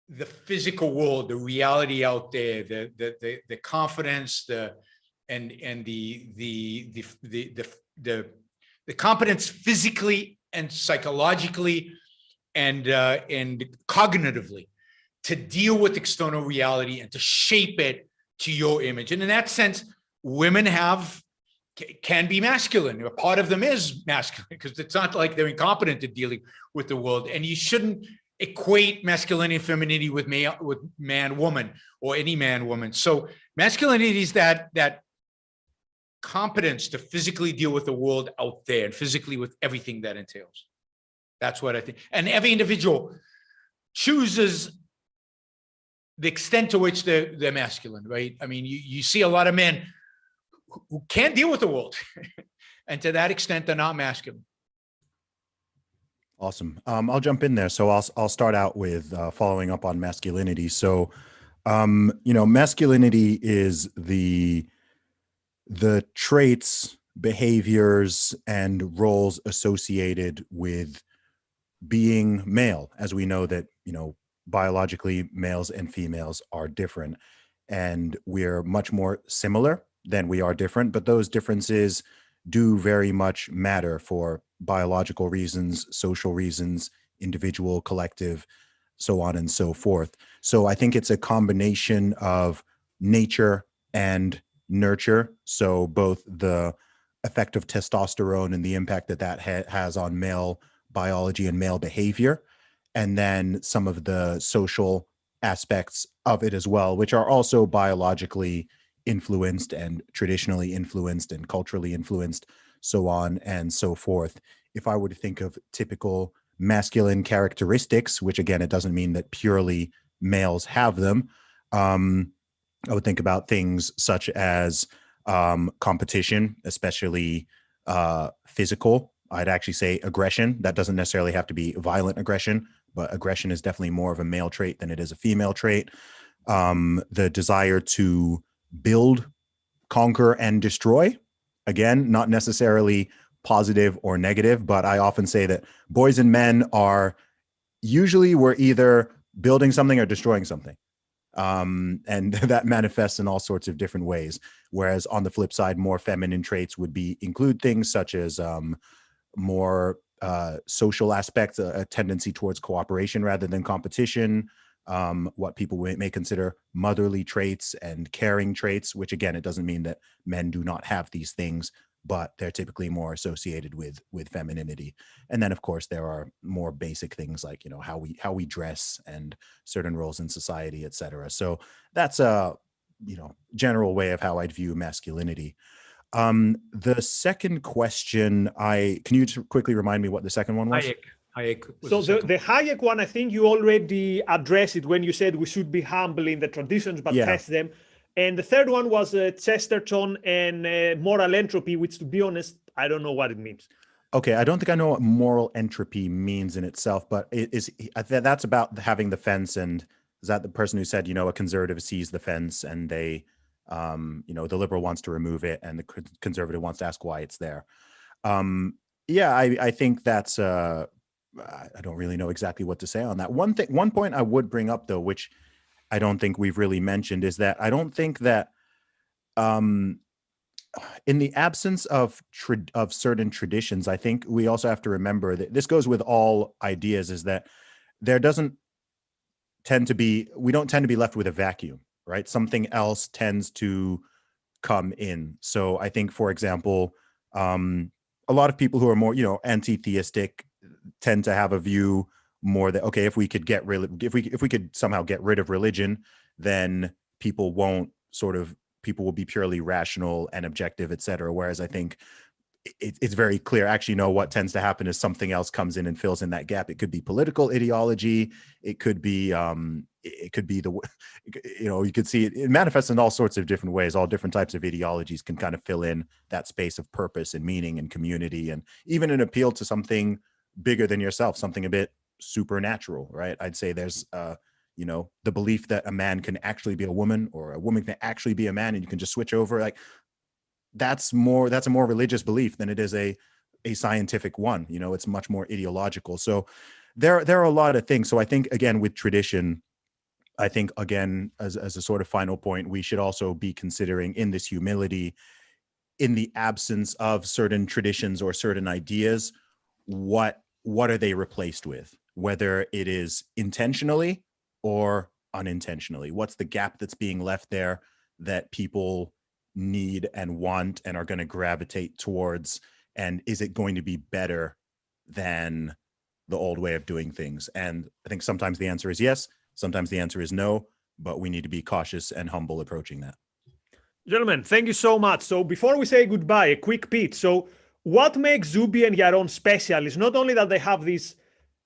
the physical world, the reality out there, the confidence, the competence physically and psychologically and cognitively to deal with external reality and to shape it to your image. And in that sense, women can be masculine. A part of them is masculine because it's not like they're incompetent at dealing with the world. And you shouldn't equate masculinity and femininity with man, woman, or any man, woman. So masculinity is that competence to physically deal with the world out there and physically with everything that entails. That's what I think. And every individual chooses the extent to which they're masculine, right? I mean, you see a lot of men who can't deal with the world. And to that extent, they're not masculine. Awesome. I'll jump in there. So I'll start out with following up on masculinity. So, masculinity is the traits, behaviors, and roles associated with being male, as we know that, biologically males and females are different, and we're much more similar than we are different, but those differences do very much matter for biological reasons, social reasons, individual, collective, so on and so forth. So I think it's a combination of nature and nurture. So both the effect of testosterone and the impact that that has on male biology and male behavior, and then some of the social aspects of it as well, which are also biologically influenced and traditionally influenced and culturally influenced, so on and so forth. If I were to think of typical masculine characteristics, which again, it doesn't mean that purely males have them, I would think about things such as competition, especially physical. I'd actually say aggression. That doesn't necessarily have to be violent aggression, but aggression is definitely more of a male trait than it is a female trait. The desire to build, conquer, and destroy. Again, not necessarily positive or negative, but I often say that boys and men are usually we're either building something or destroying something. And that manifests in all sorts of different ways. Whereas on the flip side, more feminine traits would include things such as more social aspects, a tendency towards cooperation rather than competition, what people may consider motherly traits and caring traits, which again, it doesn't mean that men do not have these things, but they're typically more associated with femininity. And then of course there are more basic things like, how we dress and certain roles in society, etc. So that's a, general way of how I'd view masculinity. The second question, can you just quickly remind me what the second one was? Hayek so the Hayek one, I think you already addressed it when you said we should be humble in the traditions, but test them. And the third one was Chesterton and moral entropy, which, to be honest, I don't know what it means. Okay, I don't think I know what moral entropy means in itself, but that's about having the fence. And is that the person who said, a conservative sees the fence and they, the liberal wants to remove it and the conservative wants to ask why it's there. I think that's, I don't really know exactly what to say on that. One point I would bring up though, which I don't think we've really mentioned, is that I don't think that in the absence of certain traditions, I think we also have to remember that this goes with all ideas, is that we don't tend to be left with a vacuum, right? Something else tends to come in. So I think, for example, a lot of people who are more, anti-theistic tend to have a view more that, okay, if we could somehow get rid of religion, then people will be purely rational and objective, et cetera. Whereas I think it's very clear, actually, what tends to happen is something else comes in and fills in that gap. It could be political ideology. It could be, you could see it manifests in all sorts of different ways. All different types of ideologies can kind of fill in that space of purpose and meaning and community, and even an appeal to something bigger than yourself, something a bit supernatural, right? I'd say there's, the belief that a man can actually be a woman or a woman can actually be a man and you can just switch over. Like that's a more religious belief than it is a scientific one. It's much more ideological. So there are a lot of things. So I think, again, with tradition, I think, again, as a sort of final point, we should also be considering, in this humility, in the absence of certain traditions or certain ideas, what are they replaced with, whether it is intentionally or unintentionally? What's the gap that's being left there that people need and want and are going to gravitate towards? And is it going to be better than the old way of doing things? And I think sometimes the answer is yes, sometimes the answer is no, but we need to be cautious and humble approaching that. Gentlemen, thank you so much. So before we say goodbye, a quick pitch. So what makes Zuby and Yaron special is not only that they have these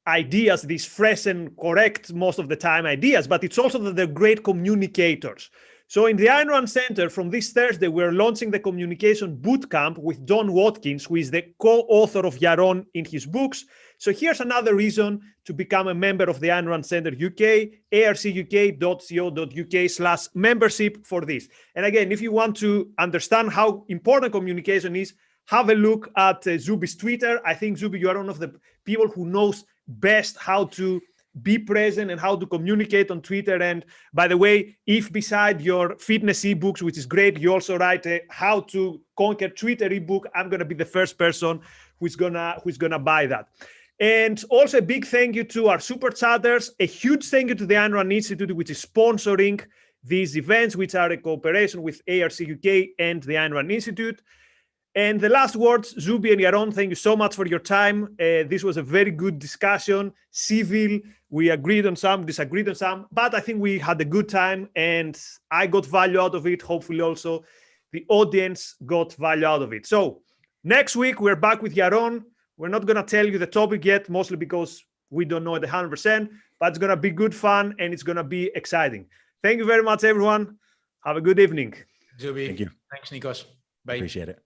ideas, these fresh and correct most of the time ideas, but it's also that they're great communicators. So in the Ayn Rand Center, from this Thursday, we're launching the Communication Bootcamp with Don Watkins, who is the co-author of Yaron in his books. So here's another reason to become a member of the Ayn Rand Center UK, arcuk.co.uk/membership for this. And again, if you want to understand how important communication is, have a look at Zuby's Twitter. I think, Zuby, you are one of the people who knows best how to be present and how to communicate on Twitter. And by the way, if beside your fitness ebooks, which is great, you also write a How to Conquer Twitter ebook, I'm going to be the first person who's gonna buy that. And also a big thank you to our super chatters. A huge thank you to the Ayn Rand Institute, which is sponsoring these events, which are a cooperation with ARC UK and the Ayn Rand Institute. And the last words, Zuby and Yaron, thank you so much for your time. This was a very good discussion, civil. We agreed on some, disagreed on some, but I think we had a good time and I got value out of it. Hopefully also the audience got value out of it. So next week, we're back with Yaron. We're not going to tell you the topic yet, mostly because we don't know it 100%, but it's going to be good fun and it's going to be exciting. Thank you very much, everyone. Have a good evening. Zuby. Thank you. Thanks, Nikos. Bye. Appreciate it.